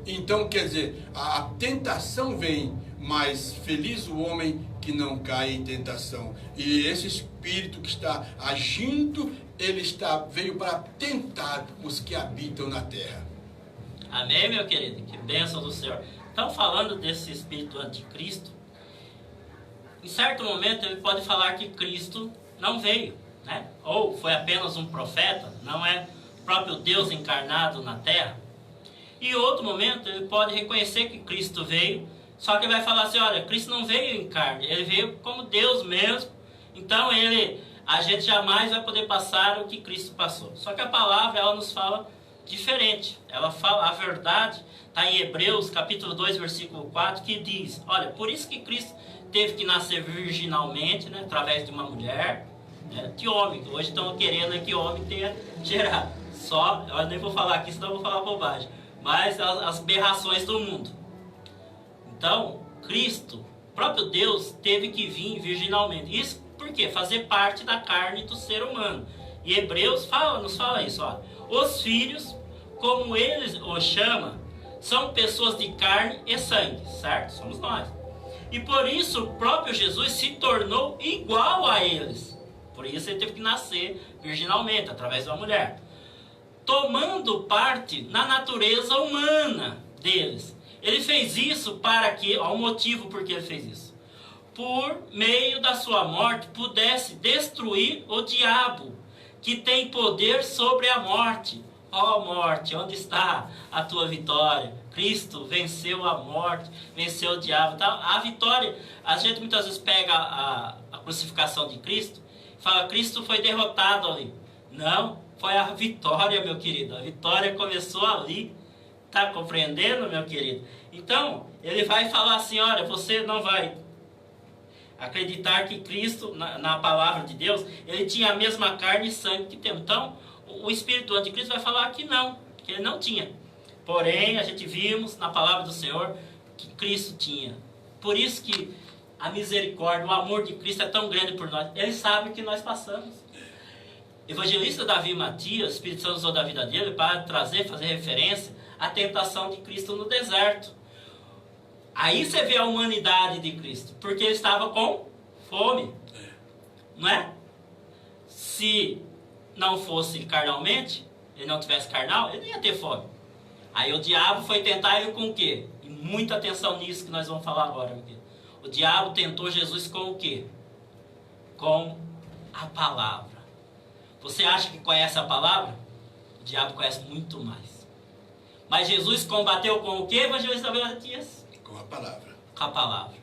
Então, quer dizer, a tentação vem, mas feliz o homem que não cai em tentação. E esse espírito que está agindo, ele veio para tentar os que habitam na terra. Amém, meu querido? Que bênção do Senhor. Então, falando desse espírito anticristo, em certo momento ele pode falar que Cristo não veio, né? Ou foi apenas um profeta, não é o próprio Deus encarnado na terra. E em outro momento ele pode reconhecer que Cristo veio, só que ele vai falar assim, olha, Cristo não veio em carne, ele veio como Deus mesmo, então a gente jamais vai poder passar o que Cristo passou. Só que a palavra, ela nos fala diferente. Ela fala, a verdade está em Hebreus capítulo 2, versículo 4, que diz, olha, por isso que Cristo teve que nascer virginalmente, né, através de uma mulher, né? Que homem, hoje estão querendo que homem tenha gerado. Só, eu nem vou falar aqui, senão eu vou falar bobagem. Mas as aberrações do mundo. Então, Cristo, próprio Deus, teve que vir virginalmente. Isso por quê? Fazer parte da carne do ser humano. E Hebreus nos fala isso. Ó. Os filhos, como eles os chamam, são pessoas de carne e sangue, certo? Somos nós. E por isso o próprio Jesus se tornou igual a eles. Por isso ele teve que nascer virginalmente, através de uma mulher. Tomando parte na natureza humana deles. Ele fez isso para que, há um motivo por que ele fez isso. Por meio da sua morte, pudesse destruir o diabo, que tem poder sobre a morte. Ó morte, onde está a tua vitória? Cristo venceu a morte, venceu o diabo. Então, a vitória, a gente muitas vezes pega a crucificação de Cristo e fala, Cristo foi derrotado ali. Não, foi a vitória, meu querido. A vitória começou ali. Está compreendendo, meu querido? Então, ele vai falar assim, olha, você não vai acreditar que Cristo, na palavra de Deus, ele tinha a mesma carne e sangue que temos. Então, o espírito do anticristo vai falar que não, que ele não tinha. Porém, a gente vimos na palavra do Senhor que Cristo tinha. Por isso que a misericórdia, o amor de Cristo é tão grande por nós. Ele sabe o que nós passamos. Evangelista Davi Matias, o Espírito Santo usou da vida dele para fazer referência à tentação de Cristo no deserto. Aí você vê a humanidade de Cristo, porque ele estava com fome, não é? Se não fosse carnalmente, ele não tivesse carnal, ele não ia ter fome. Aí o diabo foi tentar ele com o quê? E muita atenção nisso que nós vamos falar agora. O diabo tentou Jesus com o quê? Com a palavra. Você acha que conhece a palavra? O diabo conhece muito mais. Mas Jesus combateu com o quê, evangelista Matias? Com a palavra. Com a palavra.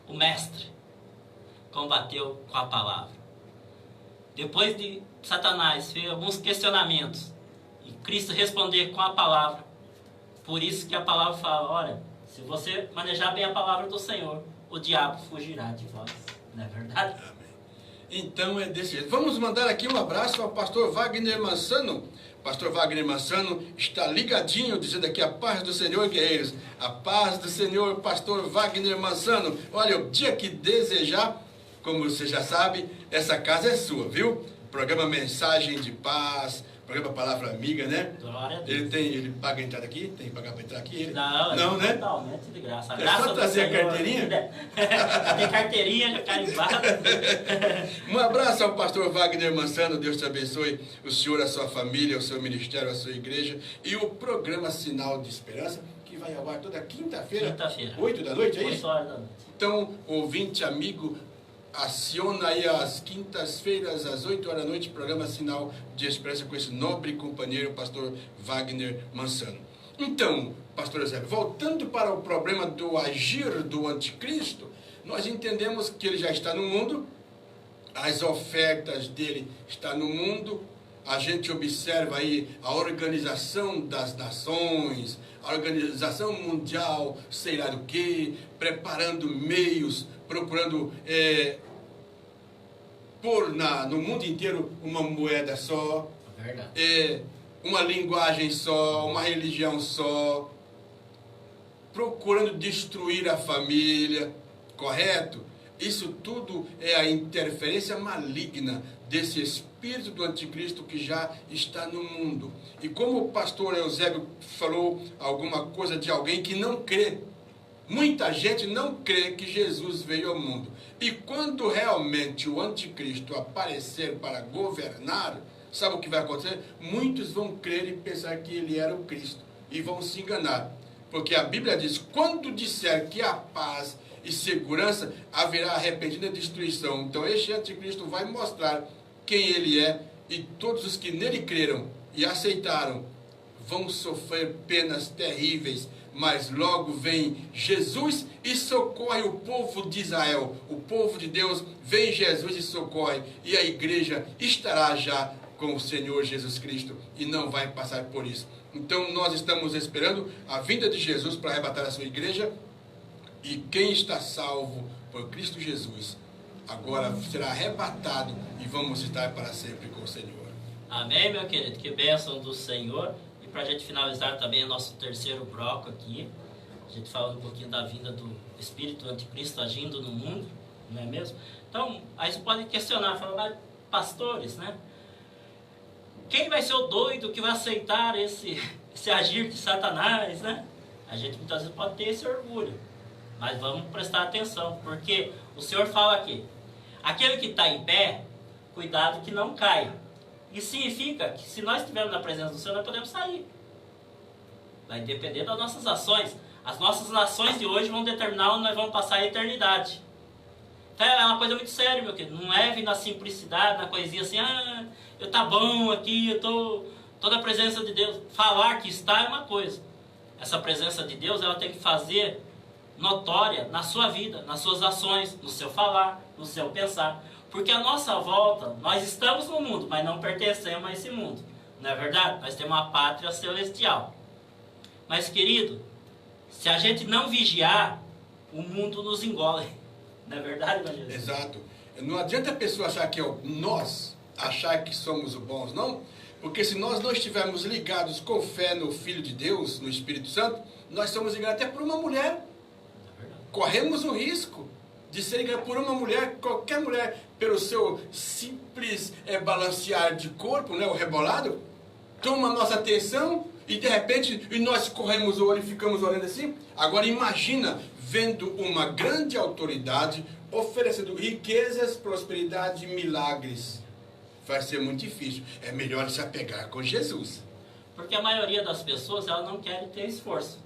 O mestre combateu com a palavra. Depois de Satanás fez alguns questionamentos e Cristo responder com a palavra. Por isso que a palavra fala, olha, se você manejar bem a palavra do Senhor, o diabo fugirá de vós. Não é verdade? Amém. Então é desse jeito. Vamos mandar aqui um abraço ao pastor Wagner Mansano. Pastor Wagner Mansano está ligadinho, dizendo aqui a paz do Senhor, guerreiros. A paz do Senhor, pastor Wagner Mansano. Olha, o dia que desejar, como você já sabe, essa casa é sua, viu? Programa Mensagem de Paz, programa Palavra Amiga, né? Glória a Deus. Ele paga a entrada aqui? Tem que pagar para entrar aqui? Não, né? Totalmente de graça. A É graça só do trazer a Senhor, carteirinha? Tem carteirinha, já carimbada. Um abraço ao pastor Wagner Mansano, Deus te abençoe, o senhor, a sua família, o seu ministério, a sua igreja e o programa Sinal de Esperança, que vai ao ar toda quinta-feira, Quinta-feira. 8 da noite, é 8 isso? horas da noite. Então, ouvinte, amigo, aciona aí às quintas-feiras, às 8 horas da noite, programa Sinal de Esperança com esse nobre companheiro, o pastor Wagner Mansano. Então, pastor Eusébio, voltando para o problema do agir do anticristo, nós entendemos que ele já está no mundo, as ofertas dele estão no mundo, a gente observa aí a organização das nações, a organização mundial, sei lá do que, preparando meios, procurando pôr no mundo inteiro uma moeda só, Verdade. uma linguagem só, uma religião só, procurando destruir a família, correto? Isso tudo é a interferência maligna desse espírito do anticristo que já está no mundo. E como o pastor Eusébio falou alguma coisa de alguém que não crê, muita gente não crê que Jesus veio ao mundo. E quando realmente o anticristo aparecer para governar, sabe o que vai acontecer? Muitos vão crer e pensar que ele era o Cristo e vão se enganar. Porque a Bíblia diz, quando disser que há paz e segurança, haverá arrependida destruição. Então este anticristo vai mostrar quem ele é e todos os que nele creram e aceitaram vão sofrer penas terríveis. Mas logo vem Jesus e socorre o povo de Israel. O povo de Deus vem Jesus e socorre. E a igreja estará já com o Senhor Jesus Cristo e não vai passar por isso. Então nós estamos esperando a vinda de Jesus para arrebatar a sua igreja. E quem está salvo por Cristo Jesus agora será arrebatado e vamos estar para sempre com o Senhor. Amém, meu querido? Que bênção do Senhor. E para a gente finalizar também o nosso terceiro bloco aqui, a gente fala um pouquinho da vinda do Espírito Anticristo agindo no mundo, não é mesmo? Então, aí você pode questionar, falar, mas pastores, né? Quem vai ser o doido que vai aceitar esse agir de Satanás, né? A gente muitas vezes pode ter esse orgulho, mas vamos prestar atenção, porque o Senhor fala aqui, aquele que está em pé, cuidado que não caia. Isso significa que se nós estivermos na presença do Senhor, nós podemos sair. Vai depender das nossas ações. As nossas ações de hoje vão determinar onde nós vamos passar a eternidade. Então é uma coisa muito séria, meu querido. Não leve na simplicidade, na coisinha assim, eu tá bom aqui, eu tô na presença de Deus. Falar que está é uma coisa. Essa presença de Deus, ela tem que fazer notória na sua vida, nas suas ações, no seu falar, no seu pensar. Porque a nossa volta, nós estamos no mundo, mas não pertencemos a esse mundo. Não é verdade? Nós temos uma pátria celestial. Mas, querido, se a gente não vigiar, o mundo nos engole. Não é verdade, meu Jesus? Exato. Não adianta a pessoa achar que é nós, achar que somos os bons, não. Porque se nós não estivermos ligados com fé no Filho de Deus, no Espírito Santo, nós somos enganados até por uma mulher. Corremos o risco de ser enganado por uma mulher, qualquer mulher, pelo seu simples balancear de corpo, né, o rebolado, toma a nossa atenção e de repente nós corremos o olho e ficamos olhando assim. Agora imagina vendo uma grande autoridade oferecendo riquezas, prosperidade e milagres. Vai ser muito difícil. É melhor se apegar com Jesus. Porque a maioria das pessoas, ela não quer ter esforço.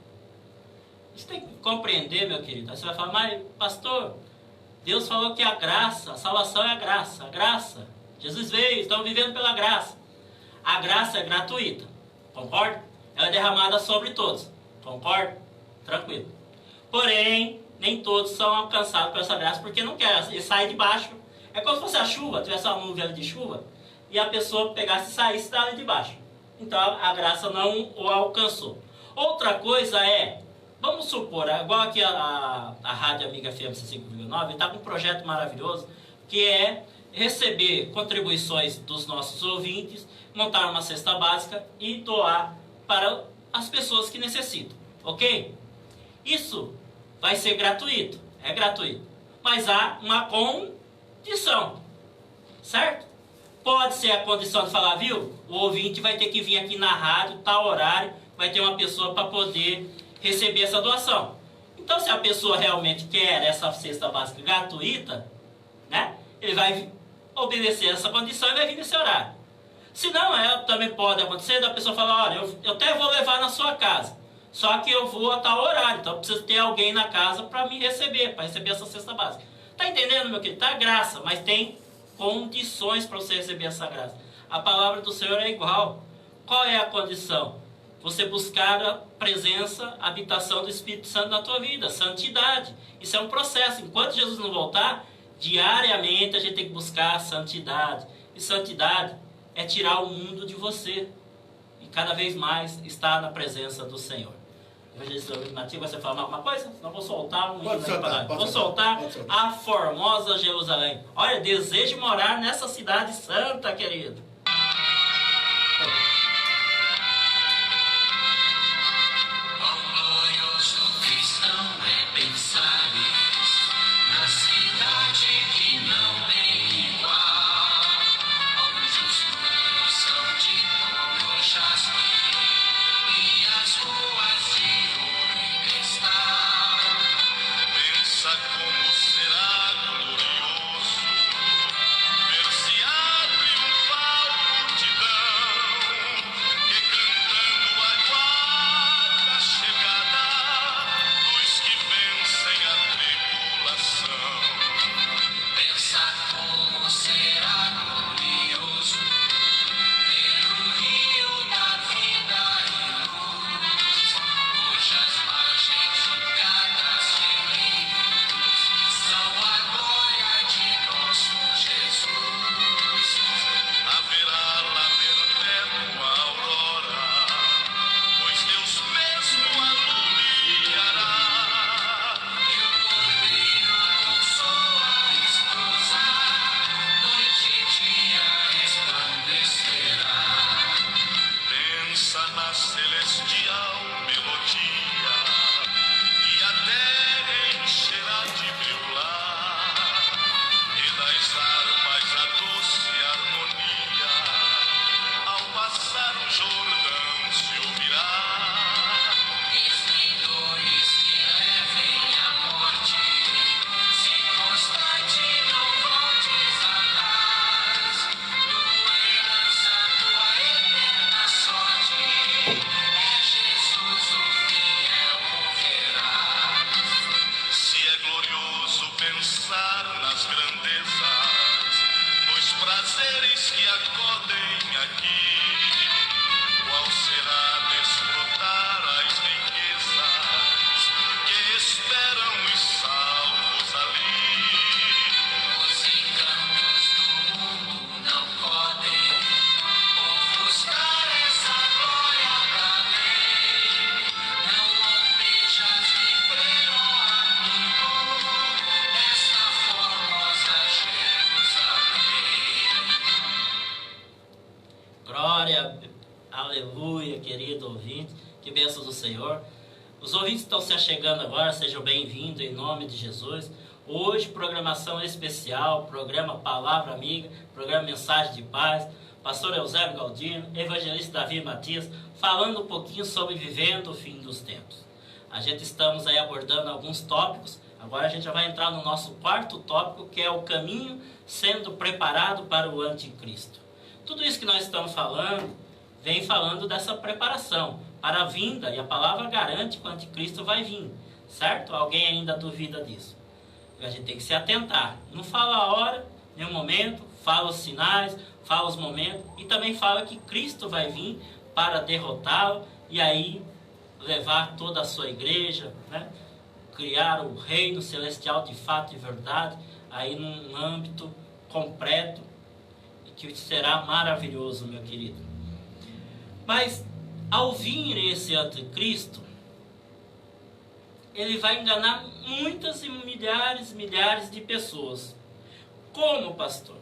Você tem que compreender, meu querido. Aí você vai falar, mas pastor, Deus falou que a graça, a salvação é a graça. A graça, Jesus veio, estamos vivendo pela graça. A graça é gratuita, concorda? Ela é derramada sobre todos, concorda? Tranquilo. Porém, nem todos são alcançados por essa graça, porque não quer, ele sai de baixo. É como se fosse a chuva, tivesse uma nuvem de chuva, e a pessoa pegasse e saísse dali de baixo. Então a graça não o alcançou. Outra coisa é, vamos supor, igual aqui a Rádio Amiga FM 5,9, está com um projeto maravilhoso, que é receber contribuições dos nossos ouvintes, montar uma cesta básica e doar para as pessoas que necessitam, ok? Isso vai ser gratuito, é gratuito, mas há uma condição, certo? Pode ser a condição de falar, viu? O ouvinte vai ter que vir aqui na rádio, tal horário, vai ter uma pessoa para poder receber essa doação. Então, se a pessoa realmente quer essa cesta básica gratuita, né? Ele vai obedecer essa condição e vai vir nesse horário. Se não, também pode acontecer da pessoa falar, olha, eu até vou levar na sua casa, só que eu vou a tal horário, então eu preciso ter alguém na casa para me receber, para receber essa cesta básica. Tá entendendo, meu querido? Tá graça, mas tem condições para você receber essa graça. A palavra do Senhor é igual. Qual é a condição? Você buscar a presença, a habitação do Espírito Santo na tua vida, santidade. Isso é um processo. Enquanto Jesus não voltar, diariamente a gente tem que buscar a santidade. E santidade é tirar o mundo de você e cada vez mais estar na presença do Senhor. Nativo, você fala alguma coisa? Não vou soltar um Pode soltar, vou soltar a formosa Jerusalém. Olha, desejo morar nessa cidade santa, querido. Pensa como será glorioso ver-se a triunfal multidão que cantando aguarda a chegada dos que vencem a tribulação. Pensa como será glorioso ver o rio da vida e luz, cujas margens julgadas felizes pensar nas grandezas, nos prazeres que acodem aqui. Qual será desfrutar as riquezas que esperam os salvos ali? Os encantos do mundo não podem ofuscar essa glória da lei. Não almejas viver, ó amigo, nessa formosa Jerusalém. Glória, aleluia, querido ouvinte, que bênção do Senhor. Os ouvintes estão se achegando agora, sejam bem-vindos em nome de Jesus. Hoje, programação especial, programa Palavra Amiga, programa Mensagem de Paz, pastor Eusébio Galdino, evangelista Davi Matias, falando um pouquinho sobre vivendo o fim dos tempos. A gente estamos aí abordando alguns tópicos, agora a gente já vai entrar no nosso quarto tópico, que é o caminho sendo preparado para o anticristo. Tudo isso que nós estamos falando, vem falando dessa preparação para a vinda, e a palavra garante que o anticristo vai vir, certo? Alguém ainda duvida disso? A gente tem que se atentar. Não fala a hora, nem o momento, fala os sinais, fala os momentos, e também fala que Cristo vai vir para derrotá-lo, e aí levar toda a sua igreja, né? Criar o reino celestial de fato e verdade, aí num âmbito completo, que será maravilhoso, meu querido. Mas, ao vir esse anticristo, ele vai enganar muitas e milhares de pessoas. Como, pastor?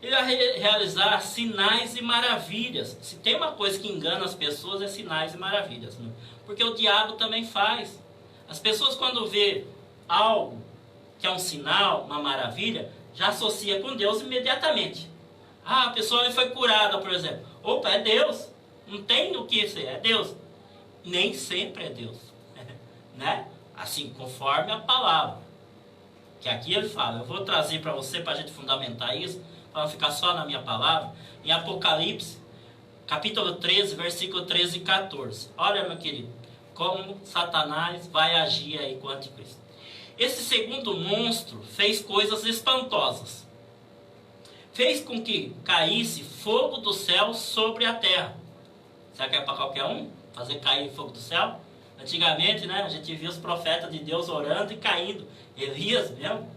Ele vai realizar sinais e maravilhas. Se tem uma coisa que engana as pessoas, é sinais e maravilhas, né? Porque o diabo também faz. As pessoas, quando vê algo que é um sinal, uma maravilha, já associa com Deus imediatamente. Ah, a pessoa foi curada, por exemplo. Opa, é Deus. Não tem o que ser, é Deus. Nem sempre é Deus. Né? Assim, conforme a palavra. Que aqui ele fala, eu vou trazer para você, para a gente fundamentar isso, para não ficar só na minha palavra. Em Apocalipse, capítulo 13, versículo 13 e 14. Olha, meu querido, como Satanás vai agir aí com o anticristo. Esse segundo monstro fez coisas espantosas. Fez com que caísse fogo do céu sobre a terra. Será que é para qualquer um fazer cair fogo do céu? Antigamente, né, a gente via os profetas de Deus orando e caindo. Elias mesmo.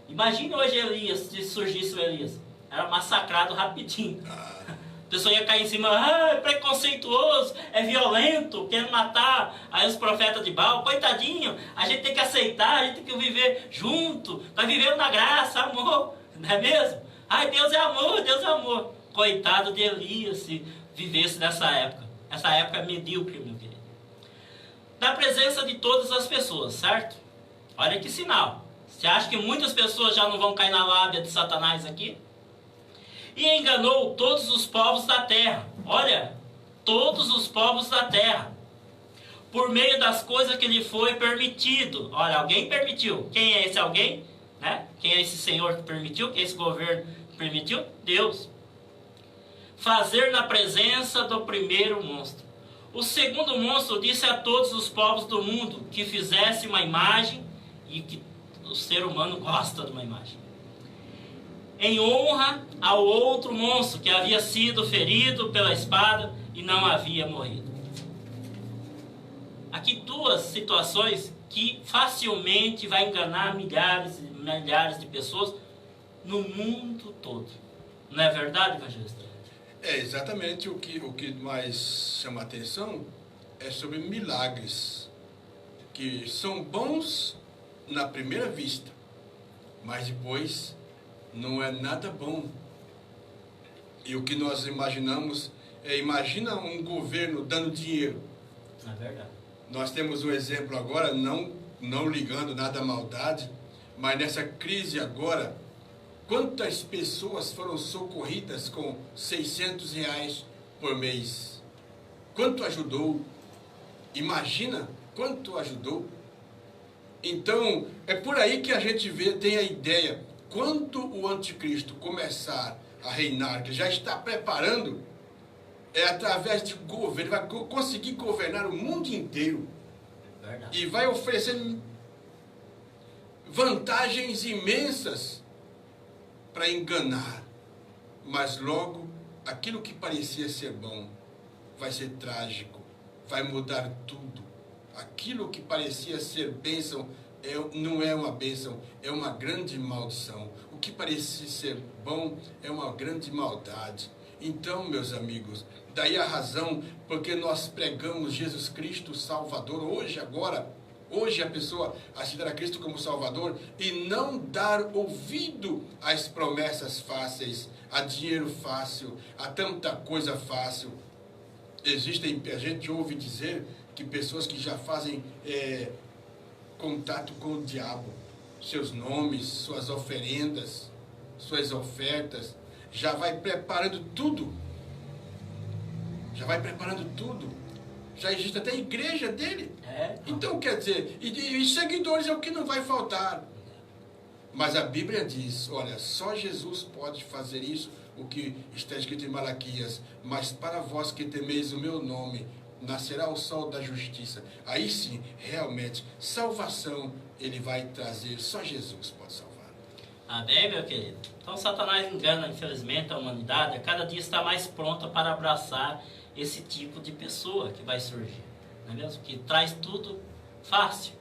Imagine hoje Elias, se surgisse o Elias. Era massacrado rapidinho. A pessoa ia cair em cima, é preconceituoso, é violento, quer matar. Aí os profetas de Baal, coitadinho, a gente tem que aceitar, a gente tem que viver junto. Vai vivendo na graça, amor, não é mesmo? Ai, Deus é amor, Deus é amor. Coitado de Elias se vivesse nessa época. Essa época é medíocre, meu querido. Na presença de todas as pessoas, certo? Olha que sinal. Você acha que muitas pessoas já não vão cair na lábia de Satanás aqui? E enganou todos os povos da terra. Olha, todos os povos da terra. Por meio das coisas que lhe foi permitido. Olha, alguém permitiu. Quem é esse alguém? Né? Quem é esse Senhor que permitiu? Quem é esse governo que permitiu? Deus. Fazer na presença do primeiro monstro. O segundo monstro disse a todos os povos do mundo que fizesse uma imagem, e que o ser humano gosta de uma imagem, em honra ao outro monstro que havia sido ferido pela espada e não havia morrido. Aqui duas situações que facilmente vai enganar milhares e milhares de pessoas no mundo todo. Não é verdade, evangelista? É exatamente o que mais chama a atenção é sobre milagres, que são bons na primeira vista, mas depois não é nada bom. E o que nós imaginamos imagina um governo dando dinheiro. É verdade. Nós temos um exemplo agora, não ligando nada à maldade, mas nessa crise agora, quantas pessoas foram socorridas com R$600 por mês? Quanto ajudou? Imagina quanto ajudou. Então, é por aí que a gente tem a ideia, quando o anticristo começar a reinar, que já está preparando, é através de governo, ele vai conseguir governar o mundo inteiro. Verdade. E vai oferecer vantagens imensas para enganar, mas logo aquilo que parecia ser bom vai ser trágico, vai mudar tudo. Aquilo que parecia ser bênção não é uma bênção, é uma grande maldição. O que parecia ser bom é uma grande maldade. Então, meus amigos, daí a razão porque nós pregamos Jesus Cristo Salvador hoje, agora. Hoje a pessoa aceitar a Cristo como Salvador e não dar ouvido às promessas fáceis, a dinheiro fácil, a tanta coisa fácil. A gente ouve dizer que pessoas que já fazem contato com o diabo, seus nomes, suas oferendas, suas ofertas, já vai preparando tudo. Já vai preparando tudo. Já existe até a igreja dele. Então, quer dizer, e seguidores é o que não vai faltar. Mas a Bíblia diz, olha, só Jesus pode fazer isso, o que está escrito em Malaquias. Mas para vós que temeis o meu nome, nascerá o sol da justiça. Aí sim, realmente, salvação ele vai trazer. Só Jesus pode salvar. Amém, meu querido? Então Satanás engana, infelizmente, a humanidade. A cada dia está mais pronta para abraçar esse tipo de pessoa que vai surgir, não é mesmo? Que traz tudo fácil,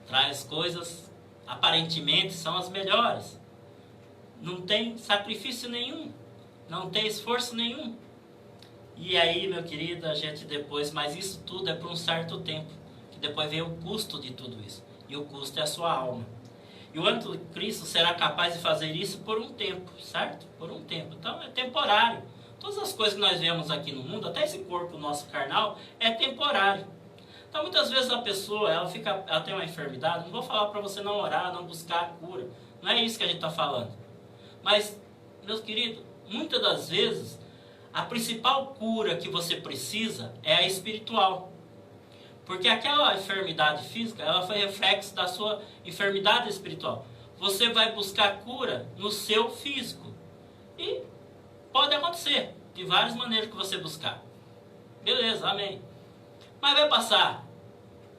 traz coisas aparentemente são as melhores, não tem sacrifício nenhum, não tem esforço nenhum. E aí, meu querido, a gente depois, mas isso tudo é por um certo tempo, que depois vem o custo de tudo isso, e o custo é a sua alma. E o anticristo será capaz de fazer isso por um tempo, certo? Por um tempo, então é temporário. Todas as coisas que nós vemos aqui no mundo, até esse corpo nosso carnal, é temporário. Então muitas vezes a pessoa, ela tem uma enfermidade, não vou falar para você não orar, não buscar a cura. Não é isso que a gente está falando. Mas, meus queridos, muitas das vezes, a principal cura que você precisa é a espiritual. Porque aquela enfermidade física, ela foi reflexo da sua enfermidade espiritual. Você vai buscar cura no seu físico. E pode acontecer, de várias maneiras que você buscar. Beleza, amém. Mas vai passar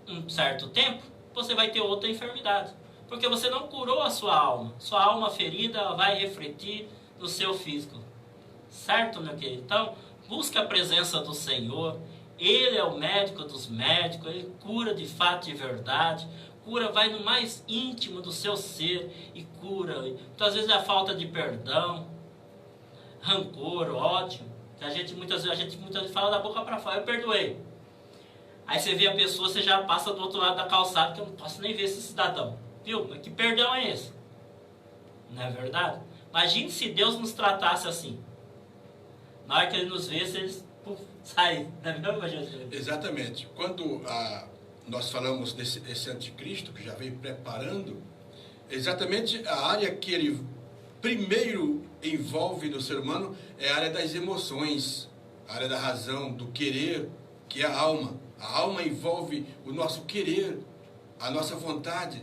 um certo tempo, você vai ter outra enfermidade. Porque você não curou a sua alma. Sua alma ferida ela vai refletir no seu físico. Certo, meu querido? Então, busca a presença do Senhor. Ele é o médico dos médicos. Ele cura de fato e verdade. Cura, vai no mais íntimo do seu ser e cura. Muitas vezes é a falta de perdão, rancor, ódio, que a gente muitas vezes fala da boca para fora, eu perdoei. Aí você vê a pessoa, você já passa do outro lado da calçada, que eu não posso nem ver esse cidadão. Viu? Mas que perdão é esse? Não é verdade? Imagine se Deus nos tratasse assim. Na hora que Ele nos vê, eles saem. Não é mesmo, Jesus? Exatamente. Quando nós falamos desse anticristo, que já veio preparando, exatamente a área que ele primeiro envolve no ser humano é a área das emoções, a área da razão, do querer, que é a alma. A alma envolve o nosso querer, a nossa vontade,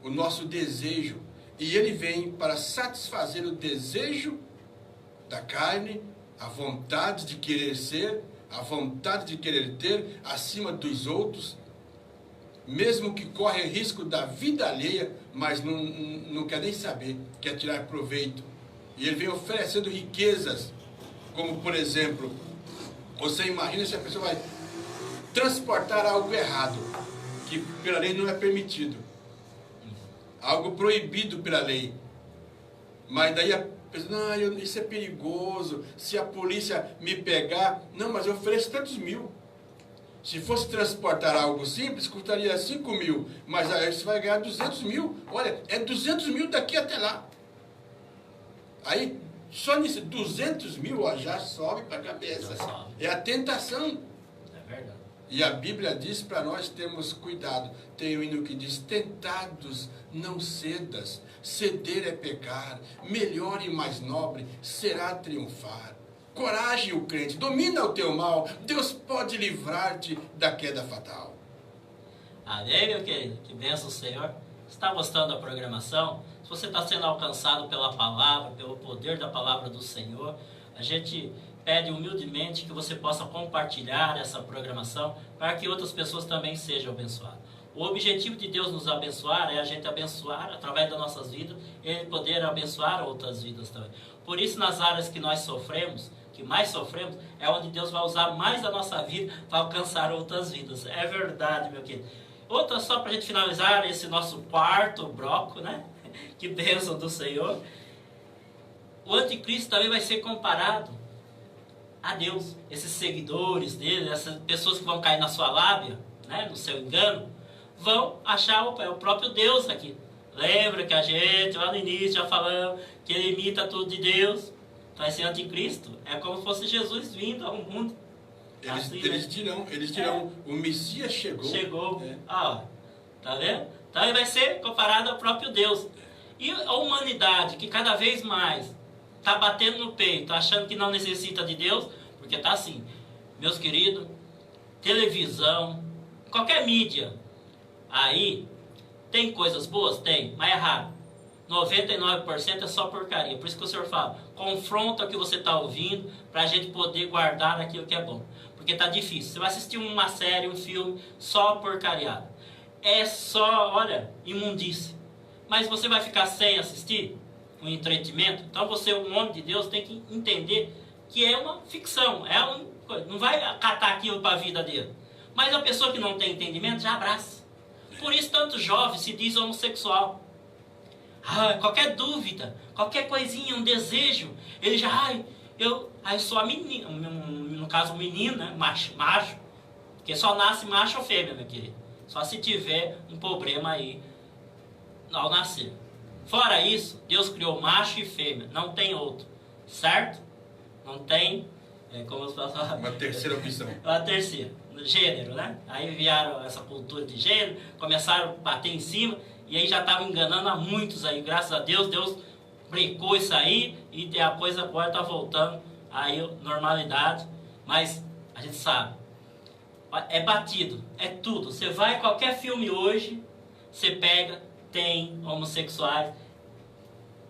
o nosso desejo. E ele vem para satisfazer o desejo da carne, a vontade de querer ser, a vontade de querer ter acima dos outros, mesmo que corre risco da vida alheia, mas não quer nem saber, quer tirar proveito. E ele vem oferecendo riquezas, como por exemplo, você imagina se a pessoa vai transportar algo errado, que pela lei não é permitido, algo proibido pela lei, mas daí a pessoa, não, isso é perigoso, se a polícia me pegar, não, mas eu ofereço tantos mil. Se fosse transportar algo simples, custaria 5 mil, mas aí você vai ganhar 200 mil. Olha, é 200 mil daqui até lá. Aí, só nisso, 200 mil ó, já sobe para a cabeça. É a tentação. É verdade. E a Bíblia diz para nós termos cuidado. Tem o hino que diz, tentados não cedas, ceder é pecar, melhor e mais nobre será triunfar. Coragem, o crente, domina o teu mal, Deus pode livrar-te da queda fatal. Amém, meu querido? Que benção, Senhor. Está gostando da programação? Se você está sendo alcançado pela palavra, pelo poder da palavra do Senhor, a gente pede humildemente que você possa compartilhar essa programação para que outras pessoas também sejam abençoadas. O objetivo de Deus nos abençoar é a gente abençoar através das nossas vidas, Ele poder abençoar outras vidas também. Por isso, nas áreas que nós sofremos, que mais sofremos, é onde Deus vai usar mais da nossa vida para alcançar outras vidas. É verdade, meu querido. Outra só para a gente finalizar esse nosso quarto bloco, né? Que bênção do Senhor. O anticristo também vai ser comparado a Deus. Esses seguidores dele, essas pessoas que vão cair na sua lábia, né? No seu engano, vão achar o próprio Deus aqui. Lembra que a gente lá no início já falamos que ele imita tudo de Deus? Então esse anticristo é como se fosse Jesus vindo ao mundo. Eles dirão, o Messias chegou. Chegou. É. Ah, tá vendo? Então ele vai ser comparado ao próprio Deus. E a humanidade que cada vez mais está batendo no peito, achando que não necessita de Deus, porque tá assim, meus queridos, televisão, qualquer mídia, aí tem coisas boas? Tem, mas é raro. 99% é só porcaria. Por isso que o Senhor fala, confronta o que você está ouvindo, para a gente poder guardar aquilo que é bom. Porque tá difícil. Você vai assistir uma série, um filme, só porcariado. É só, olha, imundície. Mas você vai ficar sem assistir um entretenimento? Então você, um homem de Deus, tem que entender que é uma ficção. Não vai acatar aquilo para a vida dele. Mas a pessoa que não tem entendimento já abraça. Por isso tantos jovens se diz homossexual. Qualquer dúvida, qualquer coisinha, um desejo, ele já, eu sou a menina, no caso o menino, né, macho, porque só nasce macho ou fêmea, meu querido, só se tiver um problema aí ao nascer. Fora isso, Deus criou macho e fêmea, não tem outro, certo? Não tem, como eu falo, Uma terceira opção. uma terceira, gênero, né? Aí vieram essa cultura de gênero, começaram a bater em cima, e aí já estavam enganando a muitos aí. Graças a Deus, Deus brecou isso aí e a coisa agora está voltando aí normalidade. Mas a gente sabe, é batido, é tudo. Você vai em qualquer filme hoje, você pega, tem homossexuais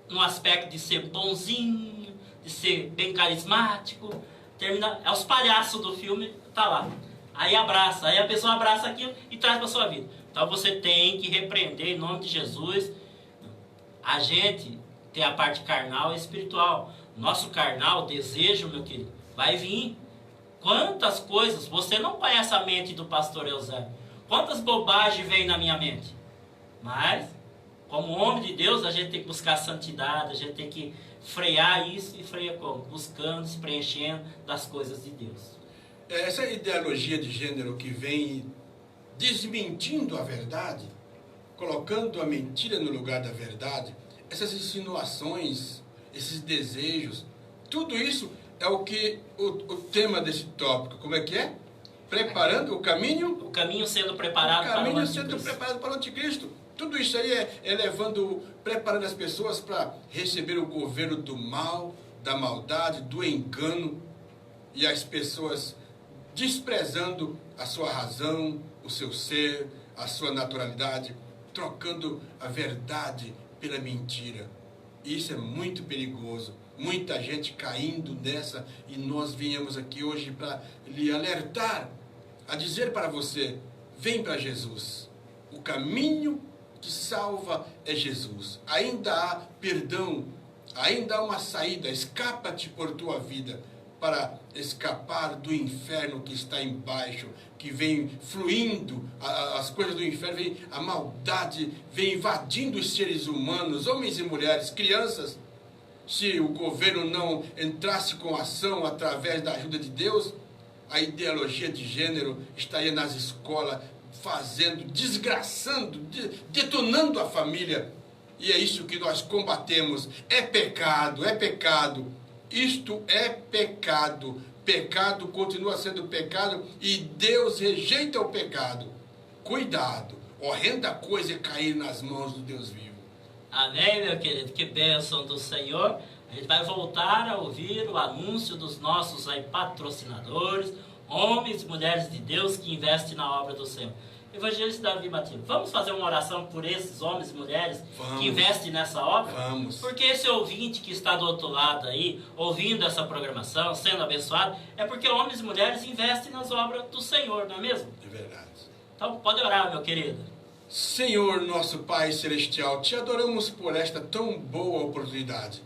no aspecto de ser bonzinho, de ser bem carismático. Termina, é os palhaços do filme, tá lá. Aí abraça, aí a pessoa abraça aquilo e traz para sua vida. Então você tem que repreender em nome de Jesus. A gente tem a parte carnal e espiritual. Nosso carnal, desejo, meu querido, vai vir. Quantas coisas, você não conhece a mente do pastor Eusébio. Quantas bobagens vem na minha mente. Mas, como homem de Deus, a gente tem que buscar santidade, a gente tem que frear isso. E freia como? Buscando, se preenchendo das coisas de Deus. Essa ideologia de gênero que vem desmentindo a verdade, colocando a mentira no lugar da verdade, essas insinuações, esses desejos, tudo isso é o que o tema desse tópico, como é que é? Preparando o caminho? O caminho sendo preparado para o caminho anticristo. sendo preparado para o anticristo. Tudo isso aí é preparando as pessoas para receber o governo do mal, da maldade, do engano, e as pessoas desprezando a sua razão, o seu ser, a sua naturalidade, trocando a verdade pela mentira. Isso é muito perigoso. Muita gente caindo nessa, e nós viemos aqui hoje para lhe alertar, a dizer para você, vem para Jesus. O caminho que salva é Jesus. Ainda há perdão, ainda há uma saída, escapa-te por tua vida, para escapar do inferno que está embaixo, que vem fluindo, as coisas do inferno, a maldade vem invadindo os seres humanos, homens e mulheres, crianças. Se o governo não entrasse com ação através da ajuda de Deus, a ideologia de gênero estaria nas escolas, fazendo, desgraçando, detonando a família. E é isso que nós combatemos. É pecado, é pecado. Isto é pecado. Pecado continua sendo pecado e Deus rejeita o pecado. Cuidado, horrenda coisa é cair nas mãos do Deus vivo. Amém, meu querido? Que bênção do Senhor. A gente vai voltar a ouvir o anúncio dos nossos aí patrocinadores, homens e mulheres de Deus que investem na obra do Senhor. Evangelista Davi Matilde, vamos fazer uma oração por esses homens e mulheres que investem nessa obra? Vamos. Porque esse ouvinte que está do outro lado aí, ouvindo essa programação, sendo abençoado, é porque homens e mulheres investem nas obras do Senhor, não é mesmo? É verdade. Então pode orar, meu querido. Senhor, nosso Pai Celestial, te adoramos por esta tão boa oportunidade.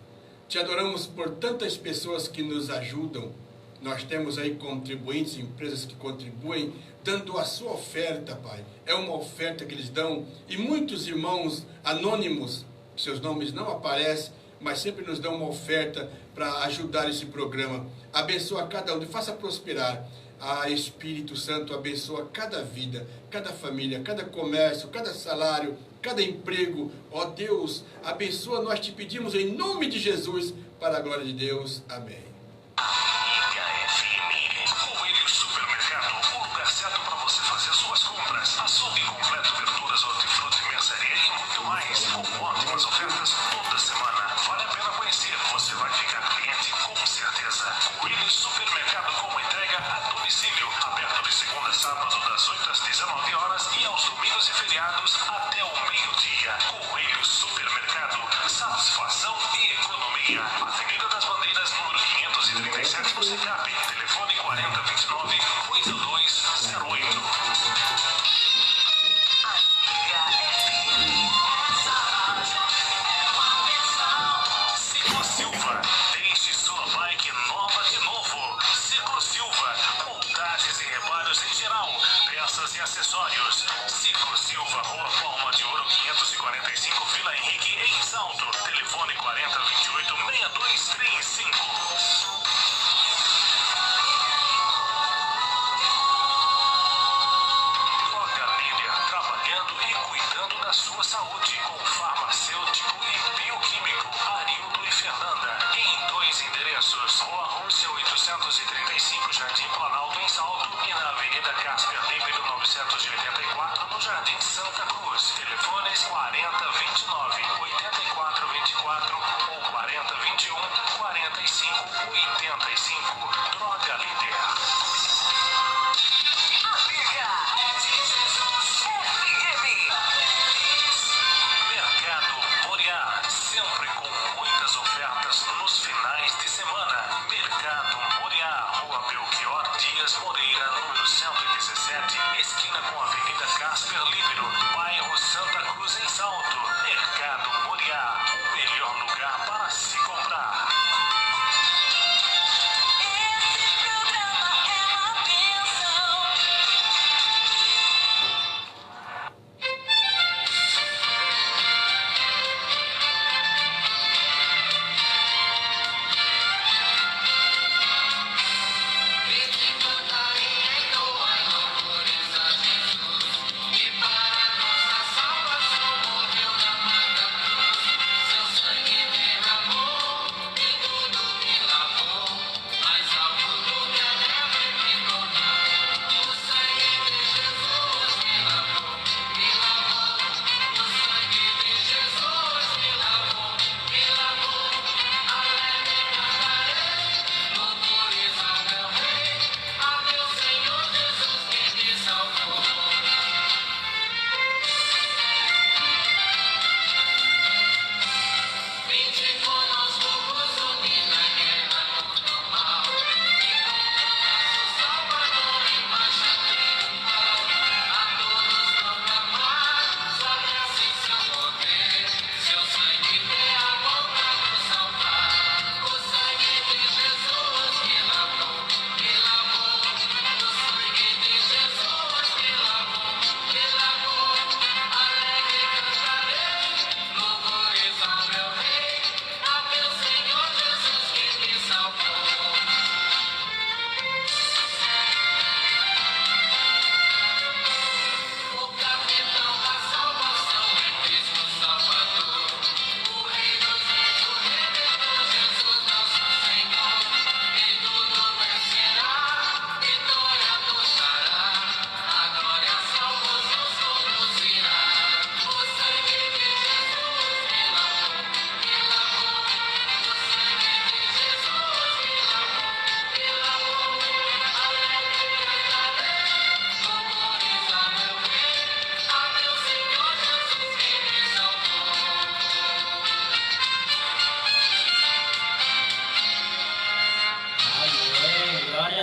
Te adoramos por tantas pessoas que nos ajudam. Nós temos aí contribuintes, empresas que contribuem, dando a sua oferta, Pai. É uma oferta que eles dão. E muitos irmãos anônimos, seus nomes não aparecem, mas sempre nos dão uma oferta para ajudar esse programa. Abençoa cada um e faça prosperar. Espírito Santo, abençoa cada vida, cada família, cada comércio, cada salário, cada emprego. Ó Deus, abençoa, nós te pedimos em nome de Jesus, para a glória de Deus. Amém. Coelho Supermercado, o lugar certo para você fazer suas compras. Açougue completo, verduras, hortifruti, mercearia e muito mais. Com ótimas ofertas toda semana. Vale a pena conhecer, você vai ficar cliente com certeza. Coelho Supermercado com entrega a domicílio. Aberto de segunda a sábado das 8 às 19 horas e aos domingos e feriados até o meio-dia. Coelho Supermercado, satisfação e economia. Avenida das Bandeiras, número 537, no Secap. Telefone 4029 8208. Ciclo Silva, deixe sua bike nova de novo. Ciclo Silva, montagens e reparos em geral, peças e acessórios. Ciclo Silva, Rua Palma de Ouro 545, Vila Henrique, em Salto. Telefone 4028 6235. Trabalhando e cuidando da sua saúde com farmacêutico e bioquímico Arildo e Fernanda, em 2 endereços: Rua Rússia 835, Jardim Planalto, em Salto, e na Avenida Casper Libero 984, no Jardim Santa Cruz. Telefones 4029 8424 ou 4021 4585. Droga Líder. Mercado Moriá, sempre com muitas ofertas nos finais de semana. Mercado Moriá, Rua Belchior Dias Moreira, número 117, esquina com a Avenida Casper Libero, bairro Santa Cruz, em Salto. Mercado Moriá, o melhor lugar para se comprar.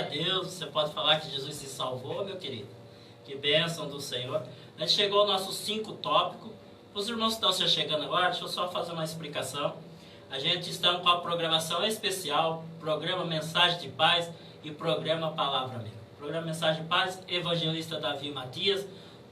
Deus, você pode falar que Jesus se salvou, meu querido? Que bênção do Senhor. A gente chegou ao nosso 5 tópico. Os irmãos que estão se chegando agora, deixa eu só fazer uma explicação. A gente está com a programação especial, programa Mensagem de Paz e programa Palavra Amiga. Programa Mensagem de Paz, Evangelista Davi Matias,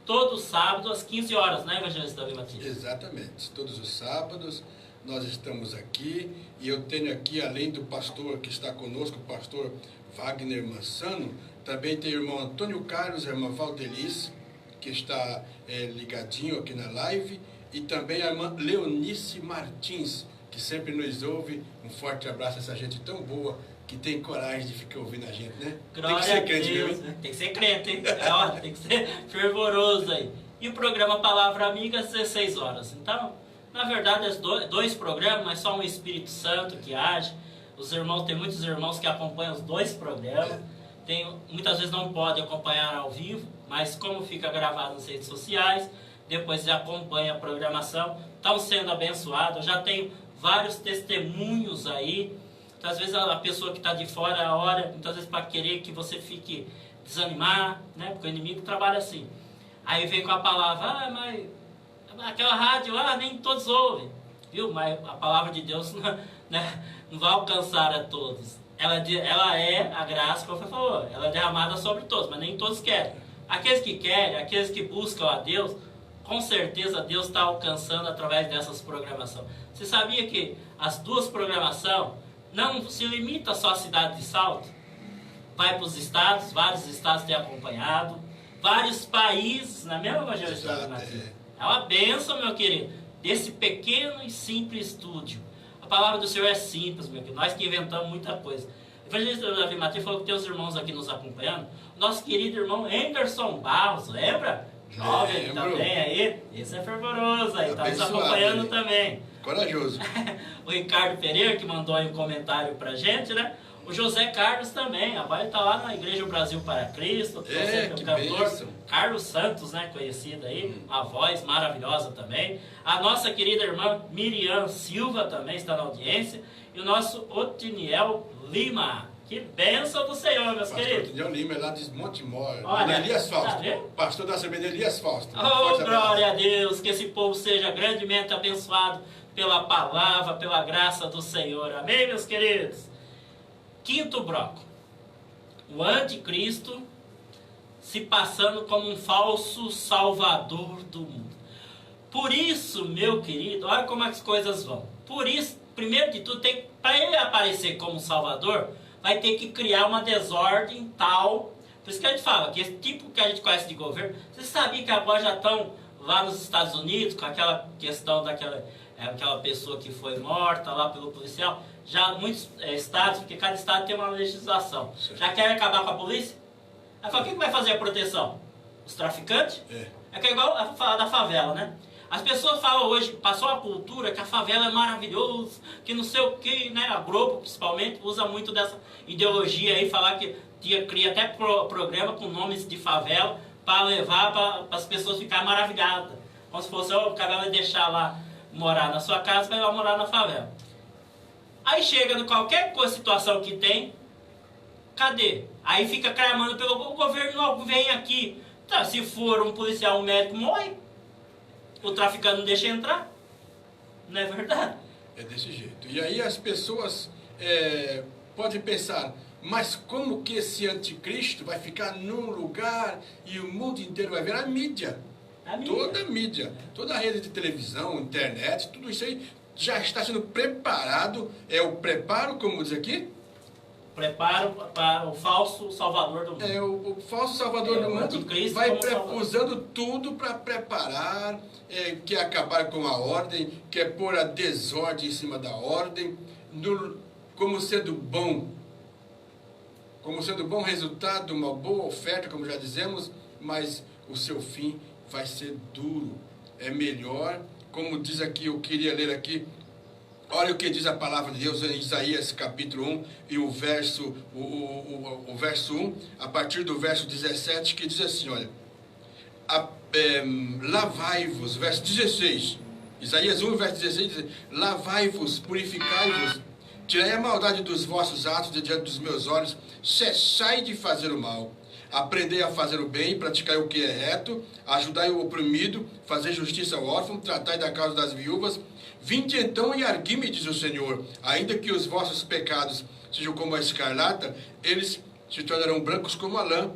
todo sábado às 15 horas, né, Evangelista Davi Matias? Exatamente, todos os sábados nós estamos aqui e eu tenho aqui, além do pastor que está conosco, o pastor Wagner Mansano, também tem o irmão Antônio Carlos, a irmã Valdelice, que está ligadinho aqui na live, e também a irmã Leonice Martins, que sempre nos ouve. Um forte abraço a essa gente tão boa, que tem coragem de ficar ouvindo a gente, né? Glória tem que ser crente, Deus, viu? né? Tem que ser crente, hein? Tem que ser fervoroso aí. E o programa Palavra Amiga às 16 horas. Então, na verdade, é 2 programas, mas só um Espírito Santo que age. Os irmãos, tem muitos irmãos que acompanham os 2 programas. Muitas vezes não pode acompanhar ao vivo, mas como fica gravado nas redes sociais, depois acompanha a programação. Estão sendo abençoados. Eu já tenho vários testemunhos aí. Muitas vezes a pessoa que está de fora ora, muitas vezes para querer que você fique desanimar, né? Porque o inimigo trabalha assim. Aí vem com a palavra, mas aquela rádio, nem todos ouvem, viu? Mas a palavra de Deus né, não vai alcançar a todos. Ela é a graça, como você falou, ela é derramada sobre todos, mas nem todos querem. Aqueles que querem, aqueles que buscam a Deus, com certeza Deus está alcançando através dessas programações. Você sabia que as 2 programações não se limita só à cidade de Salto? Vai para os estados, vários estados têm acompanhado, vários países, na mesma Evangelista. É uma bênção, meu querido, desse pequeno e simples estúdio. A palavra do Senhor é simples, meu querido, nós que inventamos muita coisa. O Evangelista Davi Matias falou que tem os irmãos aqui nos acompanhando. Nosso querido irmão Anderson Barros, lembra? Jovem também aí, esse é fervoroso aí, está nos acompanhando também. Corajoso. O Ricardo Pereira, que mandou aí um comentário pra gente, né? O José Carlos também, agora está lá na Igreja Brasil para Cristo, o cantor bênção. Carlos Santos, né? Conhecido aí, a voz maravilhosa também. A nossa querida irmã Miriam Silva também está na audiência. E o nosso Otiniel Lima. Que bênção do Senhor, meus queridos. Pastor Otiniel Lima é lá de Montemor, Olha, Elias Fausto. tá vendo? Pastor da Assembleia de Elias Fausto. Oh, glória a Deus, que esse povo seja grandemente abençoado pela palavra, pela graça do Senhor. Amém, meus queridos? 5º bloco. O anticristo se passando como um falso salvador do mundo. Por isso, meu querido, olha como as coisas vão. Por isso, primeiro de tudo, para ele aparecer como salvador, vai ter que criar uma desordem tal. Por isso que a gente fala que esse tipo que a gente conhece de governo, você sabia que agora já estão lá nos Estados Unidos com aquela questão aquela pessoa que foi morta lá pelo policial, já muitos estados, porque cada estado tem uma legislação, já querem acabar com a polícia. Aí fala, quem que vai fazer a proteção? Os traficantes? É que é igual a falar da favela, né? As pessoas falam hoje, passou a cultura que a favela é maravilhoso, que não sei o que, né? A Globo principalmente usa muito dessa ideologia aí, falar que cria até programa com nomes de favela para levar para as pessoas ficarem maravilhadas. Como se fosse, o cara vai deixar lá morar na sua casa, vai lá morar na favela. Aí chega em qualquer situação que tem, cadê? Aí fica clamando pelo governo, não vem aqui. Tá, se for um policial, um médico, morre. O traficante não deixa entrar. Não é verdade? É desse jeito. E aí as pessoas podem pensar, mas como que esse anticristo vai ficar num lugar e o mundo inteiro vai ver? A mídia. Toda a mídia, toda a rede de televisão, internet, tudo isso aí já está sendo preparado. É o preparo, como diz aqui? Preparo para o falso salvador do mundo. O falso salvador do mundo vai usando tudo para preparar, quer acabar com a ordem, quer pôr a desordem em cima da ordem, como sendo bom resultado, uma boa oferta, como já dizemos, mas o seu fim vai ser duro. É melhor, como diz aqui, eu queria ler aqui, olha o que diz a palavra de Deus em Isaías capítulo 1 e o verso 1, a partir do verso 17, que diz assim, olha, lavai-vos, verso 16, Isaías 1, verso 16, diz, lavai-vos, purificai-vos, tirai a maldade dos vossos atos de diante dos meus olhos, cessai de fazer o mal, Aprendei a fazer o bem, praticar o que é reto, ajudai o oprimido, fazer justiça ao órfão, tratai da causa das viúvas. Vinde então e argui-me, diz o Senhor, ainda que os vossos pecados sejam como a escarlata, eles se tornarão brancos como a lã.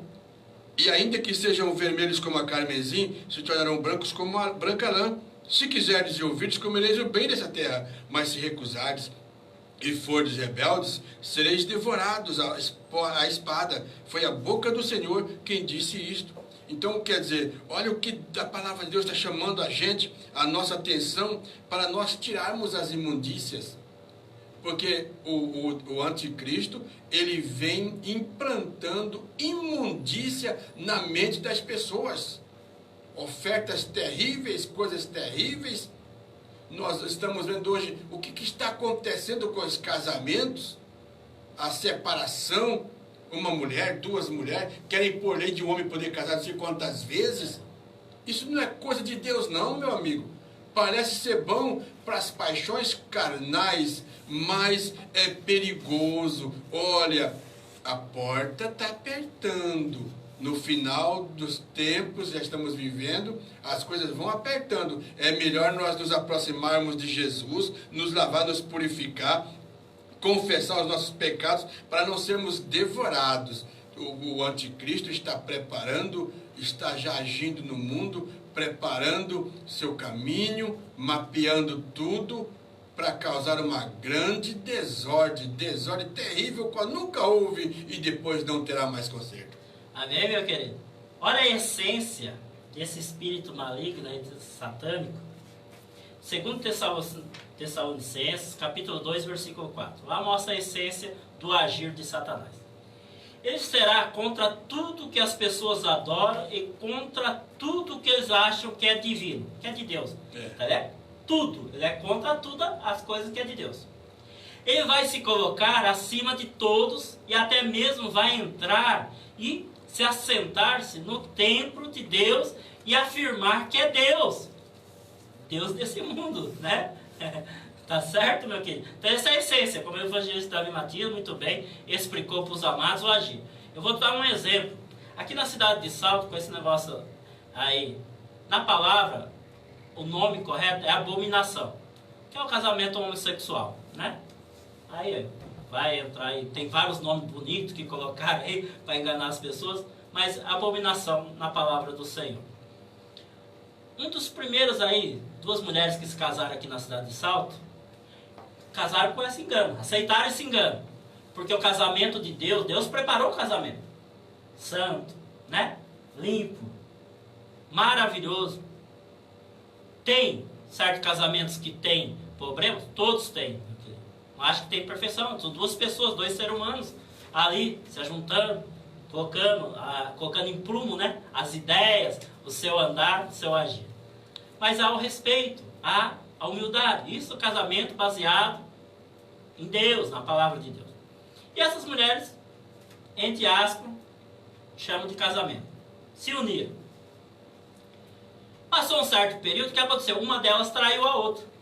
E ainda que sejam vermelhos como a carmesim, se tornarão brancos como a branca lã. Se quiserdes e ouvirdes, comereis o bem dessa terra, mas se recusardes e fordes rebeldes, sereis devorados à espada. Foi a boca do Senhor quem disse isto. Então, quer dizer, olha o que a palavra de Deus está chamando a gente, a nossa atenção, para nós tirarmos as imundícias. Porque o anticristo, ele vem implantando imundícia na mente das pessoas. Ofertas terríveis, coisas terríveis. Nós estamos vendo hoje o que está acontecendo com os casamentos, a separação, uma mulher, duas mulheres, querem por lei de um homem poder casar não sei quantas vezes. Isso não é coisa de Deus não, meu amigo. Parece ser bom para as paixões carnais, mas é perigoso. Olha, a porta está apertando. No final dos tempos, já estamos vivendo, as coisas vão apertando. É melhor nós nos aproximarmos de Jesus, nos lavar, nos purificar, confessar os nossos pecados, para não sermos devorados. O anticristo está preparando, está já agindo no mundo, preparando seu caminho, mapeando tudo, para causar uma grande desordem terrível, qual nunca houve e depois não terá mais conserto. Amém, meu querido? Olha a essência desse espírito maligno e satânico. Segundo Tessalonicenses, capítulo 2, versículo 4. Lá mostra a essência do agir de Satanás. Ele será contra tudo que as pessoas adoram e contra tudo que eles acham que é divino, que é de Deus. Tá vendo? Tudo. Ele é contra tudo as coisas que é de Deus. Ele vai se colocar acima de todos e até mesmo vai entrar e se assentar-se no templo de Deus e afirmar que é Deus. Deus desse mundo, né? Tá certo, meu querido? Então essa é a essência, como o evangelista Davi Matias muito bem explicou para os amados o agir. Eu vou dar um exemplo. Aqui na cidade de Salto, com esse negócio aí, na palavra, o nome correto é abominação, que é o casamento homossexual, né? Aí vai entrar aí, tem vários nomes bonitos que colocaram aí para enganar as pessoas, mas abominação na palavra do Senhor. Um dos primeiros aí, duas mulheres que se casaram aqui na cidade de Salto, casaram com esse engano, aceitaram esse engano, porque o casamento de Deus, Deus preparou o casamento, santo, né? Limpo, maravilhoso. Tem certos casamentos que tem problemas? Todos têm. Não acho que tem perfeição. São duas pessoas, dois seres humanos ali se juntando, colocando em prumo, né, as ideias, o seu andar, o seu agir. Mas há o respeito, há a humildade. Isso é o casamento baseado em Deus, na palavra de Deus. E essas mulheres, entre aspas, chamam de casamento. Se uniram. Passou um certo período, o que aconteceu? Uma delas traiu a outra.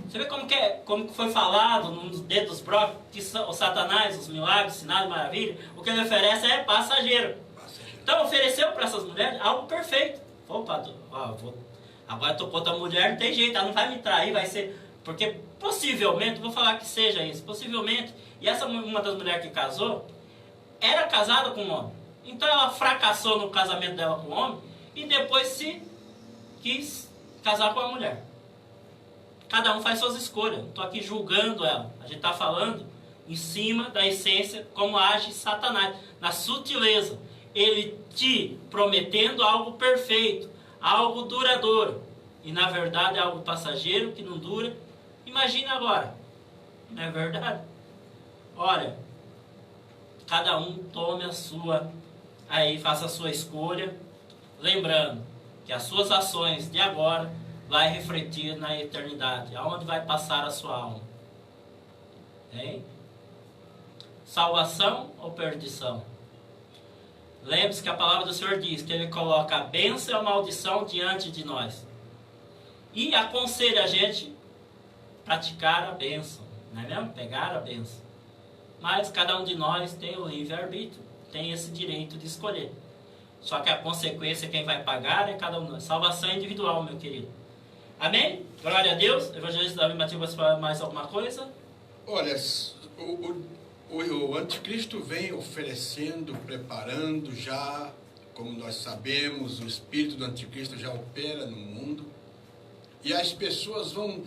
Você vê como que foi falado nos dedos próprios, que o Satanás, os milagres, sinais, maravilha, o que ele oferece é passageiro. Então ofereceu para essas mulheres algo perfeito. Opa, agora estou com outra mulher, não tem jeito, ela não vai me trair, vai ser... Porque possivelmente, vou falar que seja isso, possivelmente, e essa uma das mulheres que casou, era casada com um homem. Então ela fracassou no casamento dela com o homem, e depois se quis casar com a mulher. Cada um faz suas escolhas. Não estou aqui julgando ela. A gente está falando em cima da essência, como age Satanás, na sutileza. Ele te prometendo algo perfeito, algo duradouro. E na verdade é algo passageiro, que não dura. Imagina agora. Não é verdade? Olha, cada um tome a sua, aí faça a sua escolha. Lembrando que as suas ações de agora vai refletir na eternidade, aonde vai passar a sua alma. Hein? Salvação ou perdição? Lembre-se que a palavra do Senhor diz que Ele coloca a bênção e a maldição diante de nós. E aconselha a gente a praticar a bênção, não é mesmo? Pegar a bênção. Mas cada um de nós tem o livre-arbítrio. tem esse direito de escolher. Só que a consequência, quem vai pagar é cada um. Salvação é individual, meu querido. Amém? Glória a Deus. Evangelista Davi Matias, você falar mais alguma coisa? Olha, o anticristo vem oferecendo, preparando já, como nós sabemos, o espírito do anticristo já opera no mundo. E as pessoas vão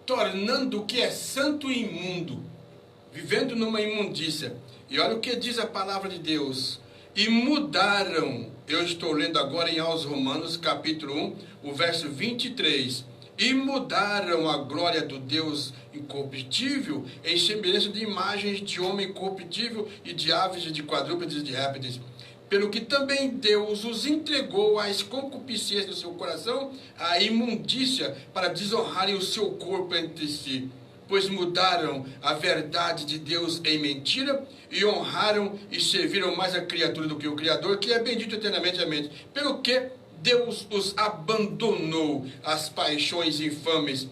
tornando o que é santo imundo, vivendo numa imundícia. E olha o que diz a palavra de Deus. E mudaram, eu estou lendo agora em aos Romanos, capítulo 1, o verso 23. E mudaram a glória do Deus incorruptível em semelhança de imagens de homem corruptível e de aves, e de quadrúpedes e de répteis. Pelo que também Deus os entregou às concupiscências do seu coração, à imundícia, para desonrarem o seu corpo entre si. Pois mudaram a verdade de Deus em mentira, e honraram e serviram mais a criatura do que o Criador, que é bendito eternamente. Amém. Pelo que Deus os abandonou às paixões infames,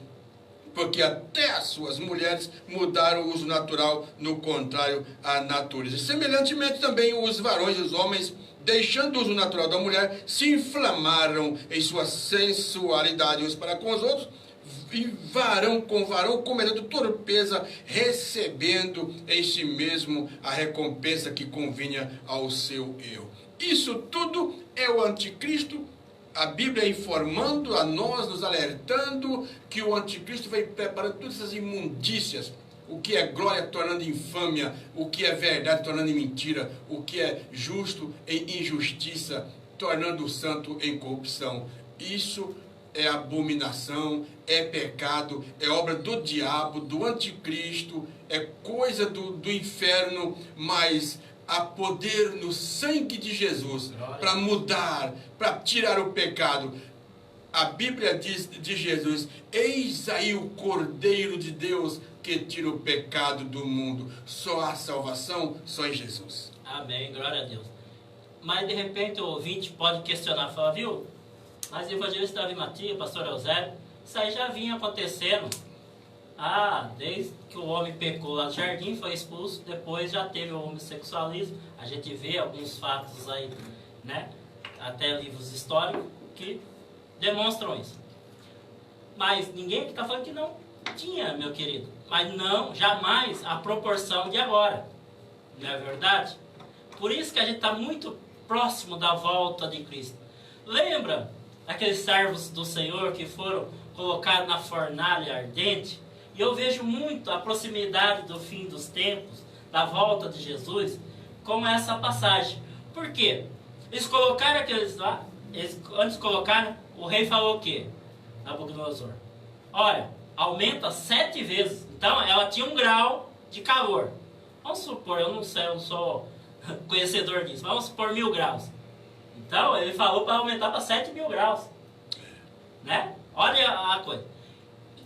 porque até as suas mulheres mudaram o uso natural, no contrário à natureza. Semelhantemente também os varões e os homens, deixando o uso natural da mulher, se inflamaram em sua sensualidade uns para com os outros, e varão com varão cometendo torpeza, recebendo em si mesmo a recompensa que convinha ao seu eu. Isso tudo é o anticristo. A Bíblia informando a nós, nos alertando que o anticristo vai preparando todas essas imundícias. O que é glória tornando infâmia, o que é verdade tornando em mentira, o que é justo em injustiça, tornando o santo em corrupção. Isso é abominação, é pecado, é obra do diabo, do anticristo, é coisa do inferno, mas há poder no sangue de Jesus para mudar, para tirar o pecado. A Bíblia diz de Jesus: eis aí o Cordeiro de Deus que tira o pecado do mundo. Só há salvação, só em Jesus. Amém, glória a Deus. Mas de repente o ouvinte pode questionar, falar, viu? Mas o evangelista Davi Matias, pastor Eusébio, isso aí já vinha acontecendo. Desde que o homem pecou lá no jardim, foi expulso, depois já teve o homossexualismo. A gente vê alguns fatos aí, né? Até livros históricos que demonstram isso. Mas ninguém aqui está falando que não tinha, meu querido. Mas não, jamais a proporção de agora. Não é verdade? Por isso que a gente está muito próximo da volta de Cristo. Lembra aqueles servos do Senhor que foram colocados na fornalha ardente? E eu vejo muito a proximidade do fim dos tempos, da volta de Jesus, com essa passagem. Por quê? Eles colocaram aqueles lá, antes de colocar, o rei falou o quê? Nabucodonosor. Olha, aumenta 7 vezes. Então, ela tinha 1 grau de calor. Vamos supor, eu não sei, eu não sou conhecedor disso, vamos supor 1000 graus. Então, ele falou para aumentar para 7.000 graus. Né? Olha a coisa.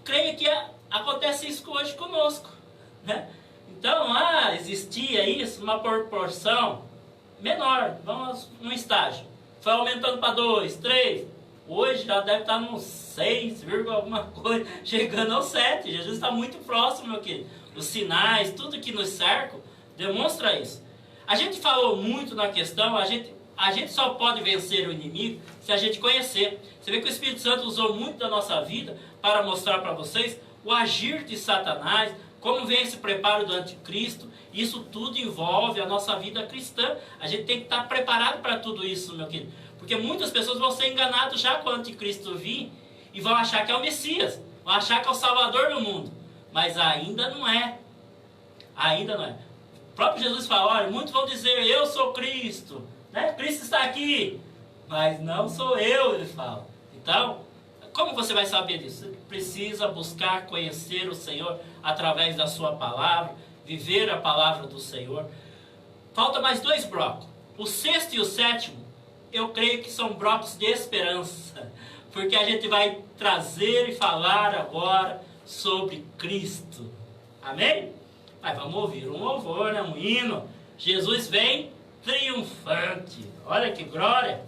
Creio que acontece isso hoje conosco. Né? Então, existia isso, uma proporção menor, vamos num estágio. Foi aumentando para 2, 3. Hoje já deve estar nos 6, alguma coisa, chegando ao 7. Jesus está muito próximo, meu querido. Os sinais, tudo que nos cerca, demonstra isso. A gente falou muito na questão, a gente só pode vencer o inimigo se a gente conhecer. Você vê que o Espírito Santo usou muito da nossa vida para mostrar para vocês o agir de Satanás, como vem esse preparo do anticristo. Isso tudo envolve a nossa vida cristã. A gente tem que estar preparado para tudo isso, meu querido. Porque muitas pessoas vão ser enganadas já com o anticristo vir e vão achar que é o Messias, vão achar que é o Salvador do mundo. Mas ainda não é. Ainda não é. O próprio Jesus fala, olha, muitos vão dizer, eu sou Cristo, né? Cristo está aqui, mas não sou eu, ele fala. Então, como você vai saber disso? Você precisa buscar conhecer o Senhor através da sua palavra, viver a palavra do Senhor. Falta mais 2 blocos. O 6º e o 7º, eu creio que são blocos de esperança, porque a gente vai trazer e falar agora sobre Cristo. Amém? Mas vamos ouvir um louvor, né? Um hino. Jesus vem triunfante. Olha que glória!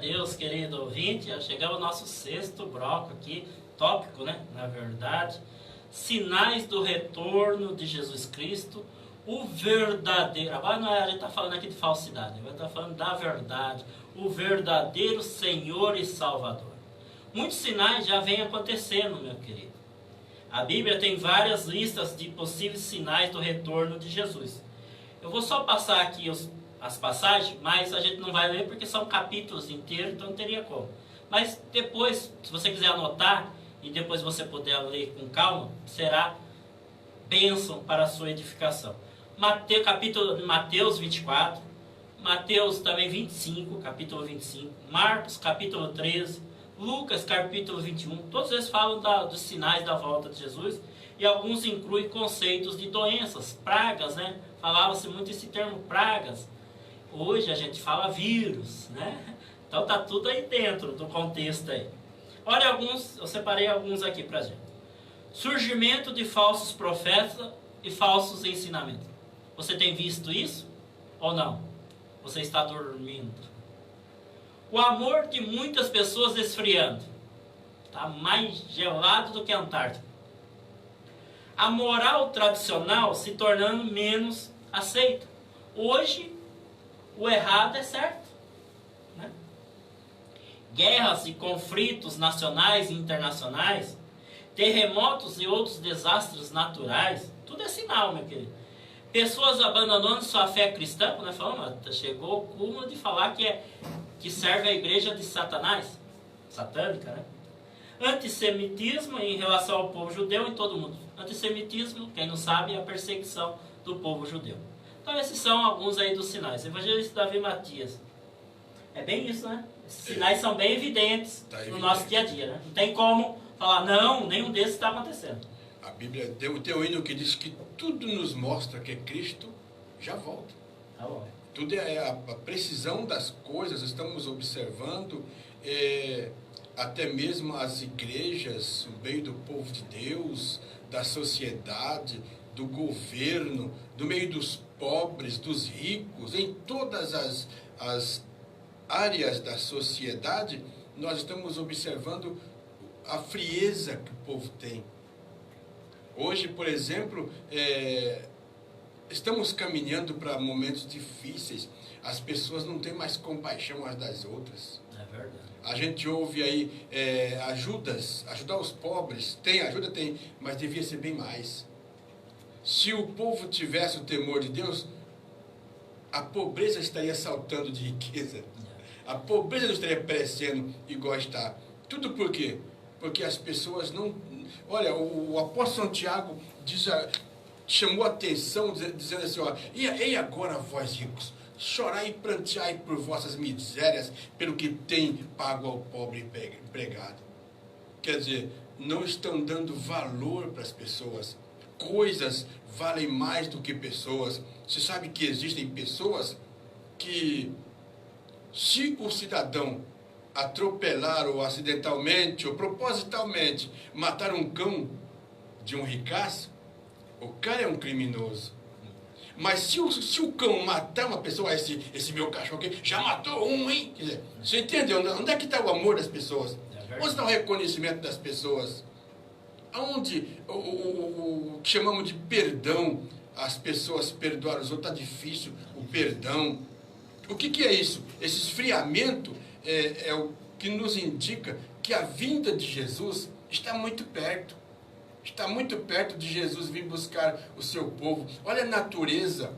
Deus, querido ouvinte, já chegamos ao nosso sexto bloco aqui, tópico, né? Na verdade, sinais do retorno de Jesus Cristo, o verdadeiro. Agora não é, a gente está falando aqui de falsidade, agora está falando da verdade, o verdadeiro Senhor e Salvador. Muitos sinais já vêm acontecendo, meu querido. A Bíblia tem várias listas de possíveis sinais do retorno de Jesus. Eu vou só passar aqui as passagens, mas a gente não vai ler porque são capítulos inteiros, então não teria como. Mas depois, se você quiser anotar e depois você puder ler com calma, será bênção para a sua edificação. Mateus 24, Mateus também 25, capítulo 25, Marcos capítulo 13, Lucas capítulo 21, todos eles falam dos sinais da volta de Jesus, e alguns incluem conceitos de doenças, pragas, né? Falava-se muito esse termo pragas. Hoje a gente fala vírus, né? Então tá tudo aí dentro do contexto aí. Olha alguns, eu separei alguns aqui pra gente. Surgimento de falsos profetas e falsos ensinamentos. Você tem visto isso ou não? Você está dormindo? O amor de muitas pessoas esfriando. Está mais gelado do que a Antártica. A moral tradicional se tornando menos aceita. Hoje, o errado é certo. Né? Guerras e conflitos nacionais e internacionais, terremotos e outros desastres naturais, tudo é sinal, meu querido. Pessoas abandonando sua fé cristã, quando nós falamos, chegou o cúmulo de falar que serve a igreja de Satanás, satânica, né? Antissemitismo em relação ao povo judeu em todo o mundo. Antissemitismo, quem não sabe, é a perseguição do povo judeu. Então esses são alguns aí dos sinais. Evangelista Davi Matias. É bem isso, né? Esses sinais são bem evidentes no nosso dia a dia, né? Não tem como falar, não, nenhum desses está acontecendo. A Bíblia tem um hino que diz que tudo nos mostra que Cristo já volta. Tá bom. Tudo é a precisão das coisas, estamos observando até mesmo as igrejas, no meio do povo de Deus, da sociedade, do governo, do meio dos pobres, dos ricos, em todas as áreas da sociedade, nós estamos observando a frieza que o povo tem. Hoje, por exemplo, estamos caminhando para momentos difíceis. As pessoas não têm mais compaixão umas das outras. É verdade. A gente ouve aí ajudar os pobres. Tem ajuda, tem, mas devia ser bem mais. Se o povo tivesse o temor de Deus, a pobreza estaria saltando de riqueza. A pobreza não estaria crescendo igual está. Tudo por quê? Porque as pessoas não... Olha, o apóstolo Santiago chamou a atenção dizendo assim, ó, e agora vós ricos, chorai e pranteai por vossas misérias, pelo que tem pago ao pobre empregado. Quer dizer, não estão dando valor para as pessoas. Coisas valem mais do que pessoas. Você sabe que existem pessoas que, se o cidadão atropelar ou acidentalmente ou propositalmente matar um cão de um ricaço, o cara é um criminoso. Mas se o cão matar uma pessoa, esse meu cachorro aqui já matou um, hein? Quer dizer, você entendeu? Onde é que está o amor das pessoas? Onde está o reconhecimento das pessoas? Aonde o que chamamos de perdão, as pessoas perdoar os outros, está difícil, o perdão. O que é isso? Esse esfriamento é o que nos indica que a vinda de Jesus está muito perto. Está muito perto de Jesus vir buscar o seu povo. Olha a natureza,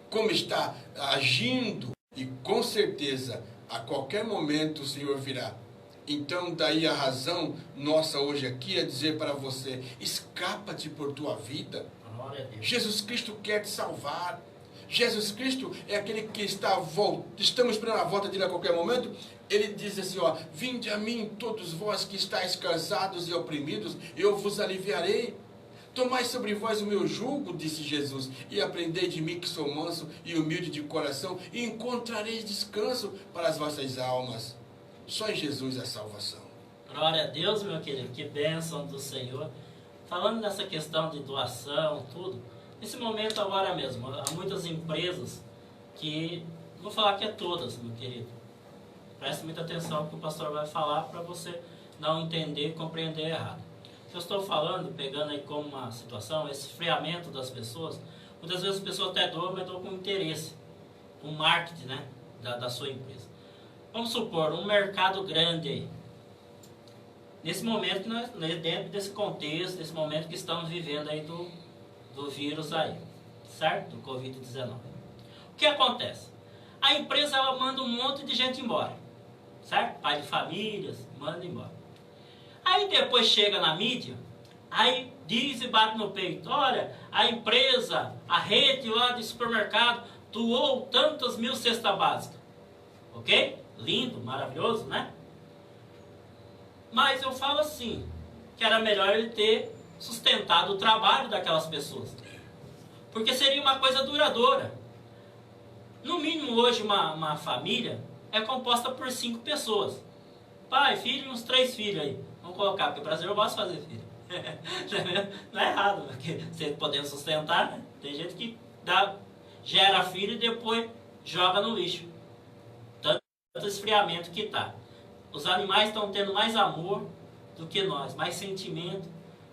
como está agindo, e com certeza, a qualquer momento o Senhor virá. Então, daí a razão nossa hoje aqui é dizer para você, escapa-te por tua vida. Glória a Deus. Jesus Cristo quer te salvar. Jesus Cristo é aquele que estamos esperando a volta dele a qualquer momento. Ele diz assim, ó, vinde a mim todos vós que estáis cansados e oprimidos, eu vos aliviarei. Tomai sobre vós o meu jugo, disse Jesus, e aprendei de mim que sou manso e humilde de coração, e encontrareis descanso para as vossas almas. Só em Jesus a salvação. Glória a Deus, meu querido, que bênção do Senhor. Falando nessa questão de doação, tudo, nesse momento agora mesmo, há muitas empresas que, vou falar que é todas, meu querido, preste muita atenção no que o pastor vai falar para você não entender e compreender errado. O que eu estou falando, pegando aí como uma situação, esse esfriamento das pessoas, muitas vezes as pessoas até doam, mas doam com interesse, com marketing, né, da sua empresa. Vamos supor, um mercado grande aí. Nesse momento, dentro desse contexto, desse momento que estamos vivendo aí do vírus aí, certo? Do Covid-19. O que acontece? A empresa, ela manda um monte de gente embora, certo? Pai de famílias, manda embora. Aí depois chega na mídia, aí diz e bate no peito, olha, a empresa, a rede lá de supermercado doou tantas mil cestas básicas. Ok? Lindo, maravilhoso, né? Mas eu falo assim, que era melhor ele ter sustentado o trabalho daquelas pessoas. Porque seria uma coisa duradoura. No mínimo hoje uma família é composta por 5 pessoas. Pai, filho e uns 3 filhos aí. Vamos colocar, porque o brasileiro gosta de fazer filho. Não é errado, porque você podendo sustentar, né? Tem gente que gera filho e depois joga no lixo. Tanto esfriamento que tá. Os animais estão tendo mais amor do que nós, mais sentimento.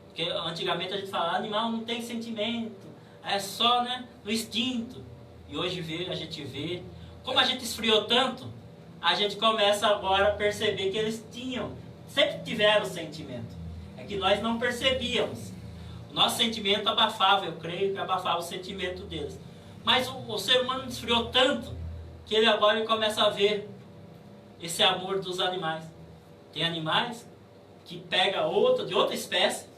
Porque antigamente a gente falava, animal não tem sentimento, é só, né, no instinto. E hoje a gente vê, como a gente esfriou tanto, a gente começa agora a perceber que eles sempre tiveram sentimento. É que nós não percebíamos. O nosso sentimento abafava, eu creio que abafava o sentimento deles. Mas o ser humano esfriou tanto, que ele agora começa a ver esse amor dos animais. Tem animais que pega de outra espécie,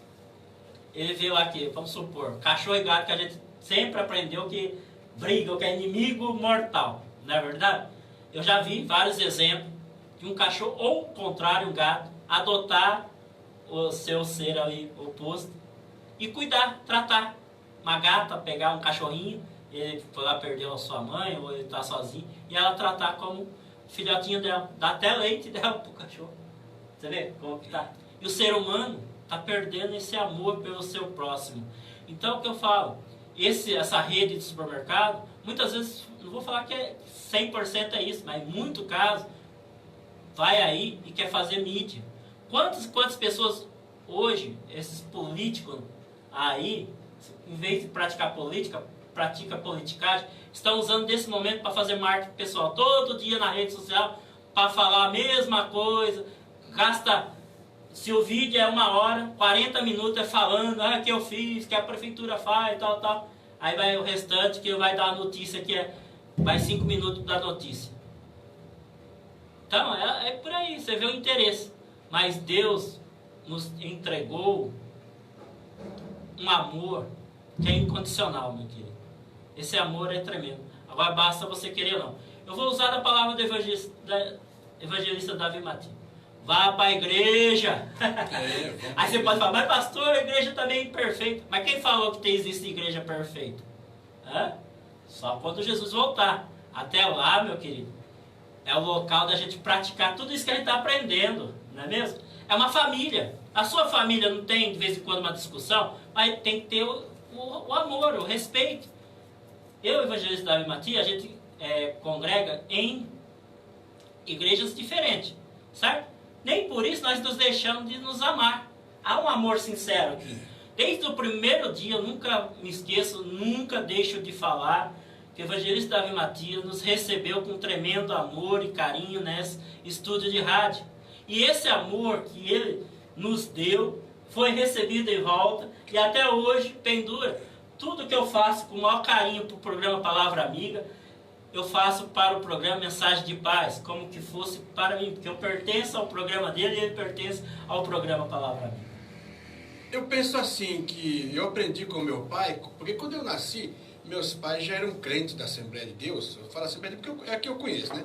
ele vê lá que, vamos supor, cachorro e gato, que a gente sempre aprendeu que brigam, que é inimigo mortal, não é verdade? Eu já vi vários exemplos de um cachorro, ou o contrário, um gato, adotar o seu ser ali oposto e cuidar, tratar. Uma gata pegar um cachorrinho, ele foi lá, perdeu a sua mãe, ou ele está sozinho, e ela tratar como filhotinho dela, dá até leite dela pro cachorro. Você vê como que tá? E o ser humano está perdendo esse amor pelo seu próximo. Então o que eu falo? essa rede de supermercado, muitas vezes, não vou falar que é 100% é isso, mas em muito caso, vai aí e quer fazer mídia. Quantas pessoas hoje, esses políticos aí, em vez de praticar política, pratica politicagem, estão usando desse momento para fazer marketing pessoal, todo dia na rede social, para falar a mesma coisa, gasta, se o vídeo é 1 hora, 40 minutos é falando, que eu fiz, que a prefeitura faz, tal, tal. Aí vai o restante que vai dar a notícia que vai 5 minutos da notícia. Então, é por aí, você vê o interesse. Mas Deus nos entregou um amor que é incondicional, meu querido. Esse amor é tremendo. Agora basta você querer ou não. Eu vou usar a palavra do evangelista Davi Mati. Vá para a igreja. Aí você pode falar, mas pastor, a igreja também é imperfeita. Mas quem falou que existe igreja perfeita? Só quando Jesus voltar. Até lá, meu querido, é o local da gente praticar tudo isso que a gente está aprendendo, não é mesmo? É uma família. A sua família não tem, de vez em quando, uma discussão, mas tem que ter o amor, o respeito. Eu e o evangelista Davi Mati, a gente congrega em igrejas diferentes, certo? Nem por isso nós nos deixamos de nos amar. Há um amor sincero aqui. Desde o primeiro dia, eu nunca me esqueço, nunca deixo de falar que o evangelista Davi Matias nos recebeu com tremendo amor e carinho nesse estúdio de rádio. E esse amor que ele nos deu foi recebido de volta e até hoje pendura. Tudo que eu faço com o maior carinho para o programa Palavra Amiga, eu faço para o programa Mensagem de Paz, como que fosse para mim, porque eu pertenço ao programa dele e ele pertence ao programa Palavra Amiga. Eu penso assim, que eu aprendi com meu pai, porque quando eu nasci, meus pais já eram crentes da Assembleia de Deus. Eu falo Assembleia de Deus porque é a que eu conheço, né?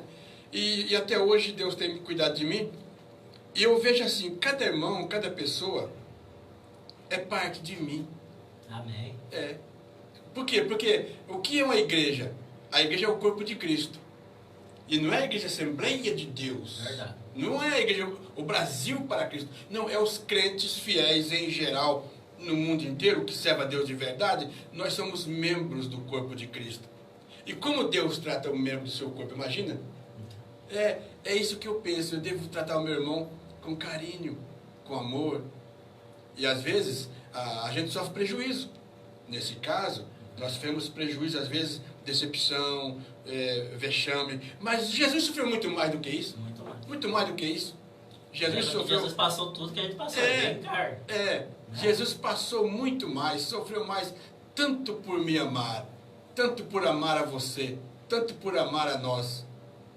E até hoje Deus tem cuidado de mim. E eu vejo assim, cada irmão, cada pessoa é parte de mim. Amém. Por quê? Porque o que é uma igreja? A igreja é o corpo de Cristo. E não é a igreja Assembleia de Deus. Verdade. Não é a igreja, o Brasil para Cristo. Não, é os crentes fiéis em geral, no mundo inteiro, que serve a Deus de verdade. Nós somos membros do corpo de Cristo. E como Deus trata o membro do seu corpo, imagina? É isso que eu penso. Eu devo tratar o meu irmão com carinho, com amor. E às vezes a gente sofre prejuízo. Nesse caso, nós sofremos prejuízo, às vezes, decepção, vexame. Mas Jesus sofreu muito mais do que isso. Muito mais do que isso. Jesus passou tudo que a gente passou. Jesus passou muito mais, sofreu mais, tanto por me amar, tanto por amar a você, tanto por amar a nós.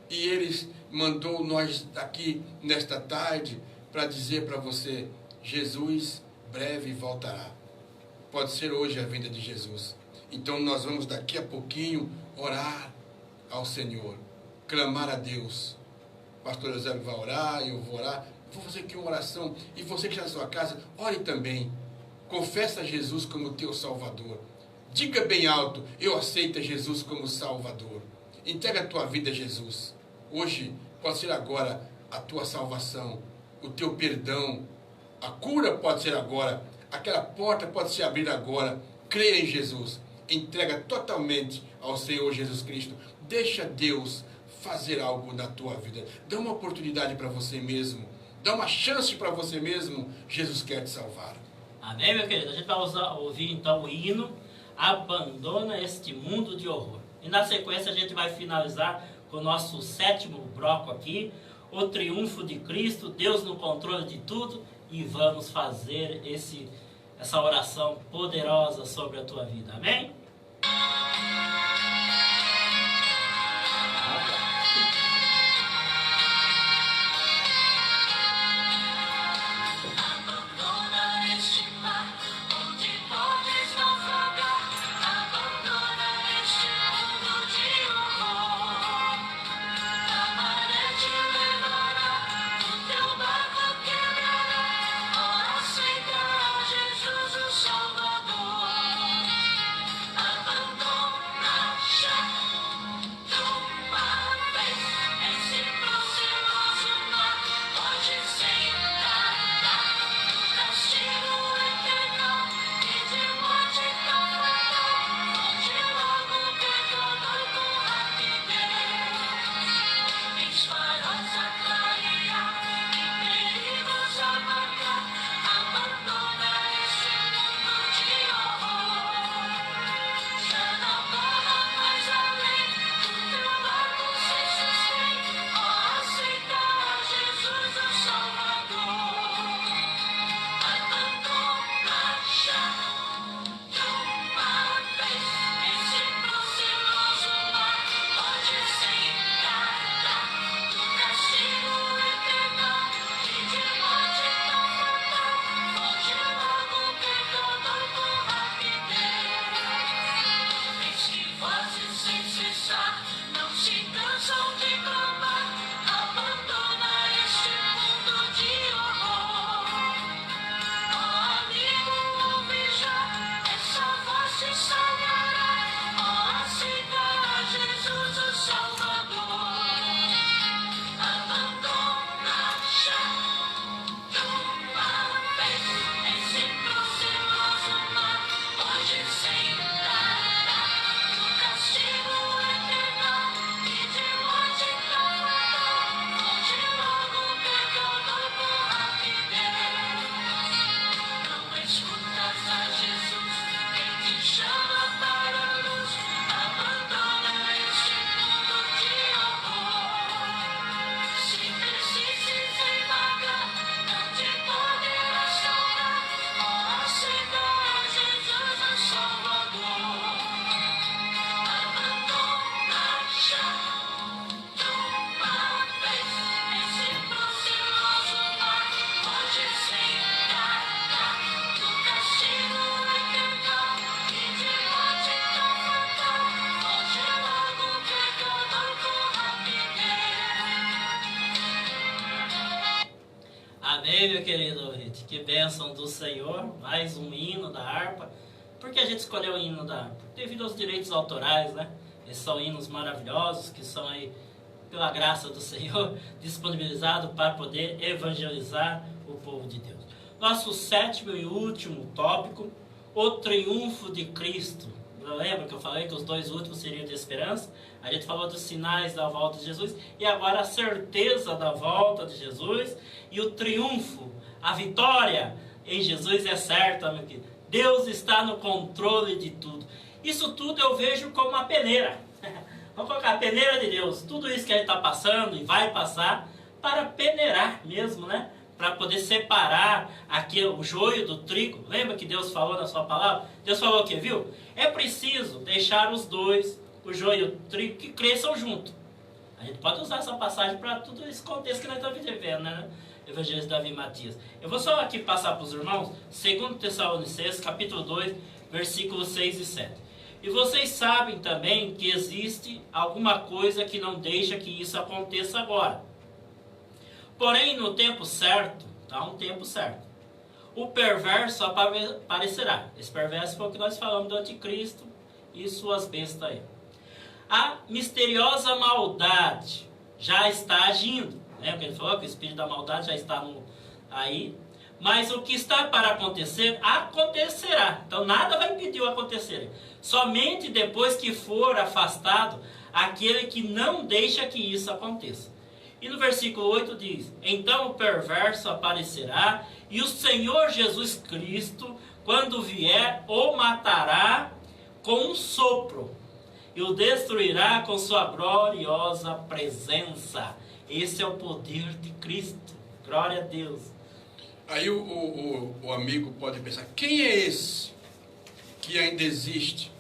E Ele mandou nós aqui nesta tarde para dizer para você, Jesus breve voltará. Pode ser hoje a vinda de Jesus. Então nós vamos daqui a pouquinho orar ao Senhor, clamar a Deus. O pastor José vai orar, eu vou orar. Vou fazer aqui uma oração. E você que está na sua casa, ore também. Confessa Jesus como teu Salvador. Diga bem alto, eu aceito Jesus como Salvador. Entrega a tua vida a Jesus. Hoje pode ser agora a tua salvação, o teu perdão. A cura pode ser agora. Aquela porta pode se abrir agora. Creia em Jesus. Entrega totalmente ao Senhor Jesus Cristo. Deixa Deus fazer algo na tua vida. Dá uma oportunidade para você mesmo. Dá uma chance para você mesmo. Jesus quer te salvar. Amém, meu querido? A gente vai ouvir então o hino Abandona Este Mundo de Horror. E na sequência a gente vai finalizar com o nosso 7º bloco aqui, o triunfo de Cristo, Deus no controle de tudo, e vamos fazer essa oração poderosa sobre a tua vida. Amém? Abandona este mar onde podes naufragar. Abandona este mundo de horror. A maré te levará, o teu barco quebrará. Ora, aceita a Jesus o Salvador. Amém, meu querido Rit. Que bênção do Senhor. Mais um hino da harpa. Por que a gente escolheu o hino da harpa? Devido aos direitos autorais, né? Esses são hinos maravilhosos que são aí, pela graça do Senhor, disponibilizados para poder evangelizar o povo de Deus. Nosso sétimo e último tópico, o triunfo de Cristo. Lembra que eu falei que os dois últimos seriam de esperança? A gente falou dos sinais da volta de Jesus e agora a certeza da volta de Jesus e o triunfo, a vitória em Jesus é certa, meu querido. Deus está no controle de tudo. Isso tudo eu vejo como uma peneira. Vamos colocar a peneira de Deus. Tudo isso que a gente está passando e vai passar para peneirar mesmo, né? Para poder separar aqui o joio do trigo. Lembra que Deus falou na sua palavra? Deus falou o que, viu? É preciso deixar os dois, o joio e o trigo, que cresçam junto. A gente pode usar essa passagem para todo esse contexto que nós estamos vivendo, né? Evangelho de Davi e Matias. Eu vou só aqui passar para os irmãos, 2 Tessalonicenses, capítulo 2, versículos 6 e 7. E vocês sabem também que existe alguma coisa que não deixa que isso aconteça agora. Porém, no tempo certo, tá? Um tempo certo, o perverso aparecerá. Esse perverso foi o que nós falamos do anticristo e suas bestas aí. A misteriosa maldade já está agindo. Lembra que ele falou que o espírito da maldade já está aí? Mas o que está para acontecer, acontecerá. Então nada vai impedir o acontecer. Somente depois que for afastado aquele que não deixa que isso aconteça. E no versículo 8 diz: então o perverso aparecerá, e o Senhor Jesus Cristo, quando vier, o matará com um sopro, e o destruirá com sua gloriosa presença. Esse é o poder de Cristo. Glória a Deus. Aí o amigo pode pensar, quem é esse que ainda existe?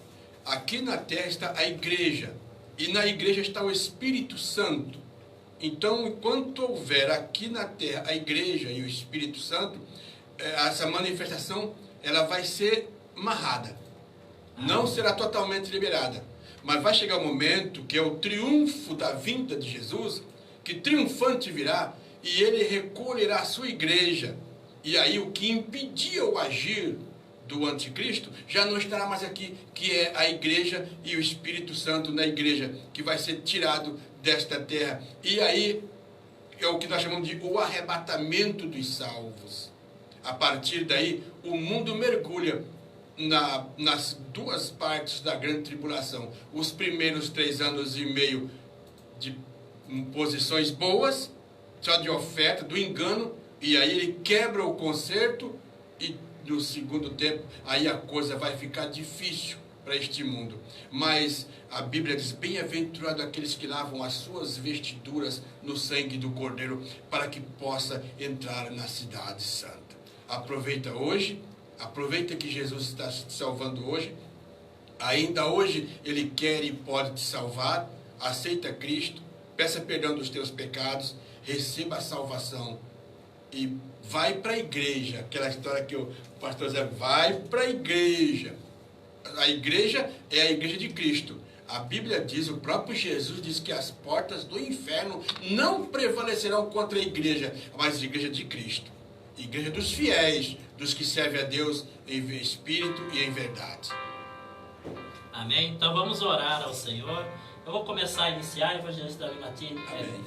Aqui na terra está a igreja, e na igreja está o Espírito Santo. Então, enquanto houver aqui na terra a igreja e o Espírito Santo, essa manifestação ela vai ser amarrada. Não será totalmente liberada. Mas vai chegar o momento que é o triunfo da vinda de Jesus, que triunfante virá, e ele recolherá a sua igreja. E aí o que impedia o agir do anticristo já não estará mais aqui, que é a igreja e o Espírito Santo na igreja, que vai ser tirado desta terra. E aí é o que nós chamamos de o arrebatamento dos salvos. A partir daí, o mundo mergulha nas duas partes da grande tribulação. Os primeiros 3 anos e meio de posições boas, só de oferta, do engano, e aí ele quebra o concerto, e no segundo tempo, aí a coisa vai ficar difícil para este mundo. Mas a Bíblia diz, bem-aventurado aqueles que lavam as suas vestiduras no sangue do Cordeiro, para que possa entrar na cidade santa. Aproveita hoje, aproveita que Jesus está te salvando hoje, ainda hoje Ele quer e pode te salvar. Aceita Cristo, peça perdão dos teus pecados, receba a salvação e vai para a igreja. Aquela história que o pastor Zé, vai para a igreja. A igreja é a igreja de Cristo. A Bíblia diz, o próprio Jesus diz que as portas do inferno não prevalecerão contra a igreja, mas a igreja de Cristo. Igreja dos fiéis, dos que servem a Deus em espírito e em verdade. Amém? Então vamos orar ao Senhor. Eu vou começar a iniciar, o evangelista Davi Matias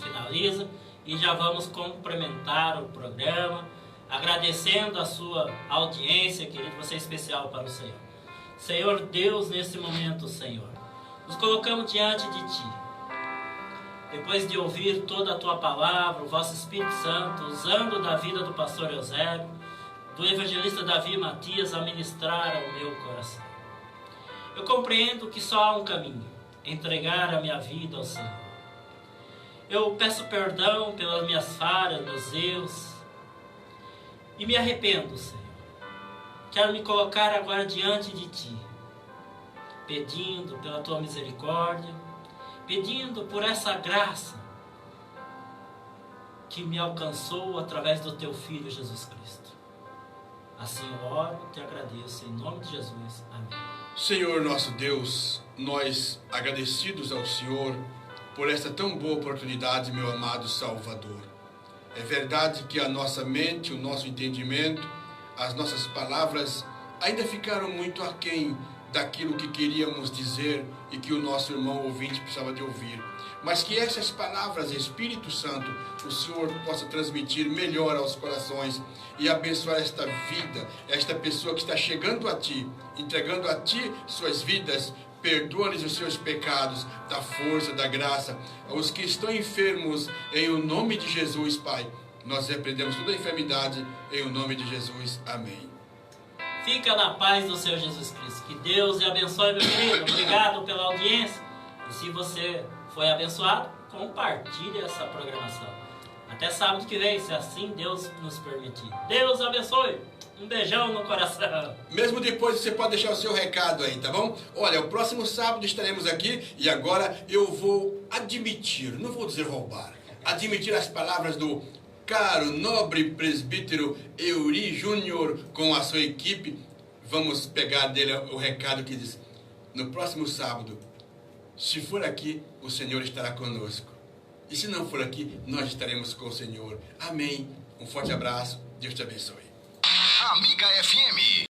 finaliza, e já vamos cumprimentar o programa, agradecendo a sua audiência, querido, você é especial para o Senhor. Senhor Deus, nesse momento, Senhor, nos colocamos diante de Ti. Depois de ouvir toda a Tua palavra, o vosso Espírito Santo, usando da vida do pastor Eusébio, do evangelista Davi Matias, a ministrar ao meu coração. Eu compreendo que só há um caminho, entregar a minha vida ao Senhor. Eu peço perdão pelas minhas falhas, meus erros, e me arrependo, Senhor. Quero me colocar agora diante de Ti, pedindo pela Tua misericórdia, pedindo por essa graça que me alcançou através do Teu Filho Jesus Cristo. Assim eu oro e Te agradeço, em nome de Jesus. Amém. Senhor nosso Deus, nós agradecidos ao Senhor por esta tão boa oportunidade, meu amado Salvador. É verdade que a nossa mente, o nosso entendimento, as nossas palavras ainda ficaram muito aquém daquilo que queríamos dizer e que o nosso irmão ouvinte precisava de ouvir. Mas que essas palavras, Espírito Santo, o Senhor possa transmitir melhor aos corações e abençoar esta vida, esta pessoa que está chegando a Ti, entregando a Ti suas vidas. Perdoa-lhes os seus pecados, da força, da graça. Os que estão enfermos, em o nome de Jesus, Pai, nós repreendemos toda a enfermidade, em o nome de Jesus. Amém. Fica na paz do Senhor Jesus Cristo. Que Deus te abençoe, meu querido. Obrigado pela audiência. E se você foi abençoado, compartilhe essa programação. Até sábado que vem, se assim Deus nos permitir. Deus abençoe. Um beijão no coração. Mesmo depois você pode deixar o seu recado aí, tá bom? Olha, o próximo sábado estaremos aqui e agora eu vou admitir, não vou dizer roubar, admitir as palavras do caro, nobre presbítero Euri Júnior com a sua equipe. Vamos pegar dele o recado que diz: no próximo sábado, se for aqui, o Senhor estará conosco. E se não for aqui, nós estaremos com o Senhor. Amém. Um forte abraço. Deus te abençoe. Amiga FM.